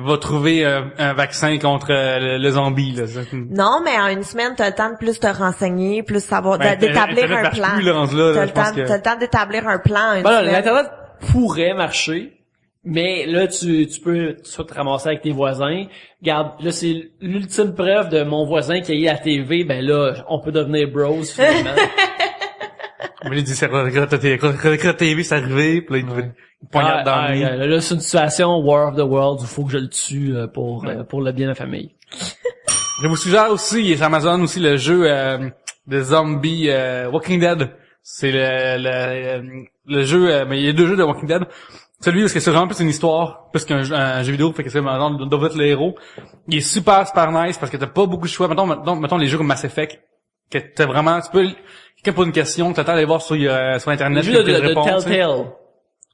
va trouver un vaccin contre le zombie, là. Ça. Non, mais en une semaine, t'as le temps de plus te renseigner, plus savoir, d'établir un plan. T'as le temps d'établir un plan en une semaine. L'Internet pourrait marcher. Mais là, tu peux soit te ramasser avec tes voisins. Regarde, là, c'est l'ultime preuve de mon voisin qui a eu la TV. Ben là, on peut devenir bros, finalement. Mais il dit, c'est la TV, c'est arrivé, puis là, il poignarde dans le nez. Là, c'est une situation War of the Worlds où il faut que je le tue pour le bien de la famille. Je vous suggère aussi, sur Amazon aussi, le jeu de zombies Walking Dead. C'est le jeu, mais il y a deux jeux de Walking Dead. Celui, parce que c'est vraiment plus une histoire, plus qu'un jeu vidéo, fait que c'est vraiment, doit être le héros. Il est super nice, parce que t'as pas beaucoup de choix. Mettons les jeux comme Mass Effect, que t'as vraiment, tu peux, quelqu'un pose une question, t'attends d'aller voir sur Internet. Le jeu de Telltale.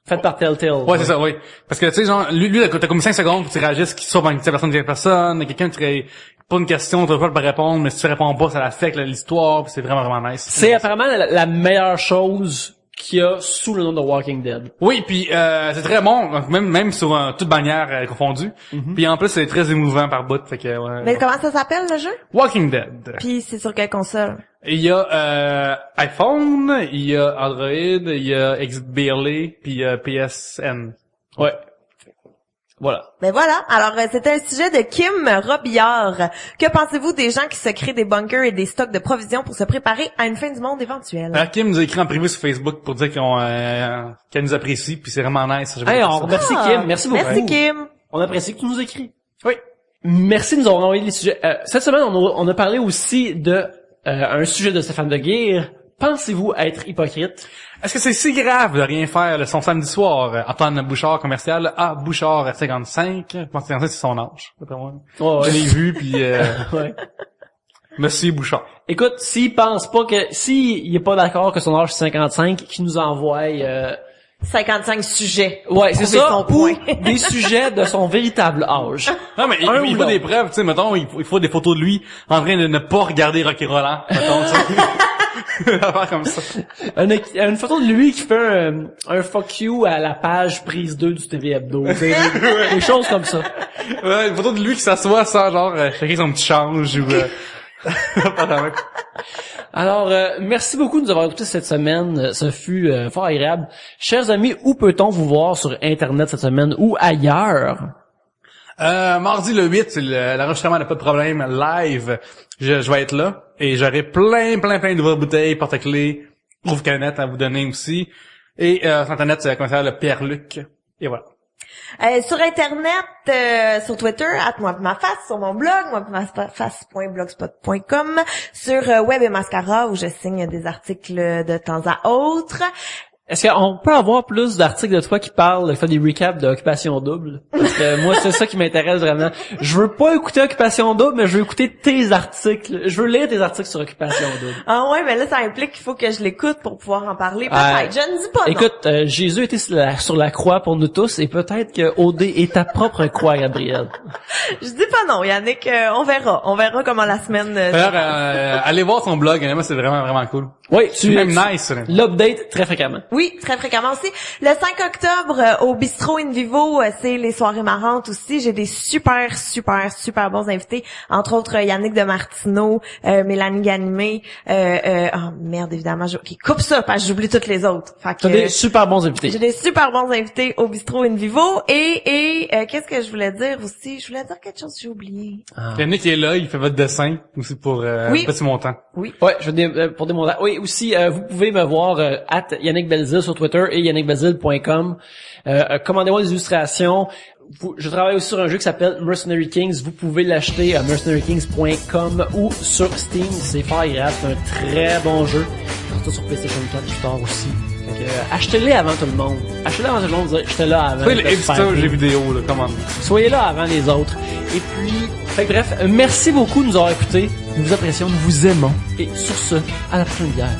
Fait par Telltale. Ouais, c'est ça, oui. Parce que, tu sais, genre, lui, t'as comme 5 secondes pour que tu réagisses, qu'il soit une personne, quelqu'un qui pose une question, tu vas pas le répondre, mais si tu réponds pas, ça l'affecte l'histoire, pis c'est vraiment nice. C'est apparemment la meilleure chose qu'il y a sous le nom de Walking Dead. Oui, puis c'est très bon, même sur toute bannière confondue. Puis en plus, c'est très émouvant par bout, fait que ouais. Mais comment ça s'appelle le jeu? Walking Dead. Puis c'est sur quelle console? Il y a iPhone, il y a Android, il y a XBLA, puis il y a PSN. Ouais. Voilà. Ben voilà. Alors, c'était un sujet de Kim Robillard. Que pensez-vous des gens qui se créent des bunkers et des stocks de provisions pour se préparer à une fin du monde éventuelle? Kim nous a écrit en privé sur Facebook pour dire qu'elle nous apprécie, puis c'est vraiment nice. Hey, on remercie Kim. Merci beaucoup. Merci Kim. On apprécie que tu nous écris. Oui. Merci de nous avoir envoyé les sujets. Cette semaine, on a parlé aussi de un sujet de Stéphane Deguire. Pensez-vous être hypocrite? Est-ce que c'est si grave de rien faire son samedi soir? Antoine Bouchard, commercial, Bouchard 55. Je pense que 55, c'est son âge, d'après moi. Ouais. Je l'ai vu, puis ouais. Monsieur Bouchard. Écoute, s'il pense pas s'il est pas d'accord que son âge c'est 55, qu'il nous envoie 55 sujets. Ouais, c'est ça. Son point. Des sujets de son véritable âge. Non, mais il faut des preuves, tu sais, mettons, il faut des photos de lui en train de ne pas regarder Rocky Roland, mettons, comme ça. Une photo de lui qui fait un fuck you à la page prise 2 du TV Hebdo. Des choses comme ça. Ouais, une photo de lui qui s'assoit sans genre chacun son petit change ou Alors, merci beaucoup de nous avoir écoutés cette semaine. Ce fut fort agréable. Chers amis, où peut-on vous voir sur Internet cette semaine ou ailleurs? Mardi le 8, c'est l'enregistrement n'a pas de problème live. Je vais être là et j'aurai plein de nouvelles bouteilles, porte-clés, ouvre-canettes à vous donner aussi. Et sur Internet, c'est commissaire le Pierre-Luc. Et voilà. Sur Internet, sur Twitter, @moipmaface, sur mon blog, moipmaface.blogspot.com, sur Web et Mascara, où je signe des articles de temps à autre. Est-ce qu'on peut avoir plus d'articles de toi qui parlent, qui font des recaps d'Occupation Double? Parce que moi, c'est ça qui m'intéresse vraiment. Je veux pas écouter Occupation Double, mais je veux écouter tes articles. Je veux lire tes articles sur Occupation Double. Ah ouais, mais là, ça implique qu'il faut que je l'écoute pour pouvoir en parler. Peut-être, je ne dis pas non. Écoute, Jésus était sur la croix pour nous tous, et peut-être que OD est ta propre croix, Gabriel. Je dis pas non, Yannick, on verra. On verra comment la semaine... D'ailleurs, allez voir son blog, moi c'est vraiment cool. Oui, c'est même nice. L'update très fréquemment. Oui, très fréquemment aussi. Le 5 octobre, au Bistrot In Vivo, c'est les soirées marrantes aussi. J'ai des super bons invités. Entre autres, Yannick de Martineau, Mélanie Ganimé. Oh merde, évidemment. OK, coupe ça, parce que j'oublie toutes les autres. T'as des super bons invités. J'ai des super bons invités au Bistrot In Vivo. Et qu'est-ce que je voulais dire aussi? Je voulais dire quelque chose que j'ai oublié. Yannick est là, il fait votre dessin aussi pour petit montant. Oui. Ouais, pour des montants. Oui, aussi, vous pouvez me voir @Yannick Belzile sur Twitter et yannickbelzile.com. Commandez-moi des illustrations. Je travaille aussi sur un jeu qui s'appelle Mercenary Kings. Vous pouvez l'acheter à mercenarykings.com ou sur Steam. C'est fort agréable. C'est un très bon jeu. Surtout sur PlayStation 4 plus tard aussi. Fait que, achetez-les avant tout le monde. Achetez-les avant tout le monde. J'étais là avant. Soyez les hipsters jeux vidéo, là, commande. Soyez là avant les autres. Et puis, bref, merci beaucoup de nous avoir écoutés. Nous vous apprécions, nous vous aimons. Et sur ce, à la prochaine bière.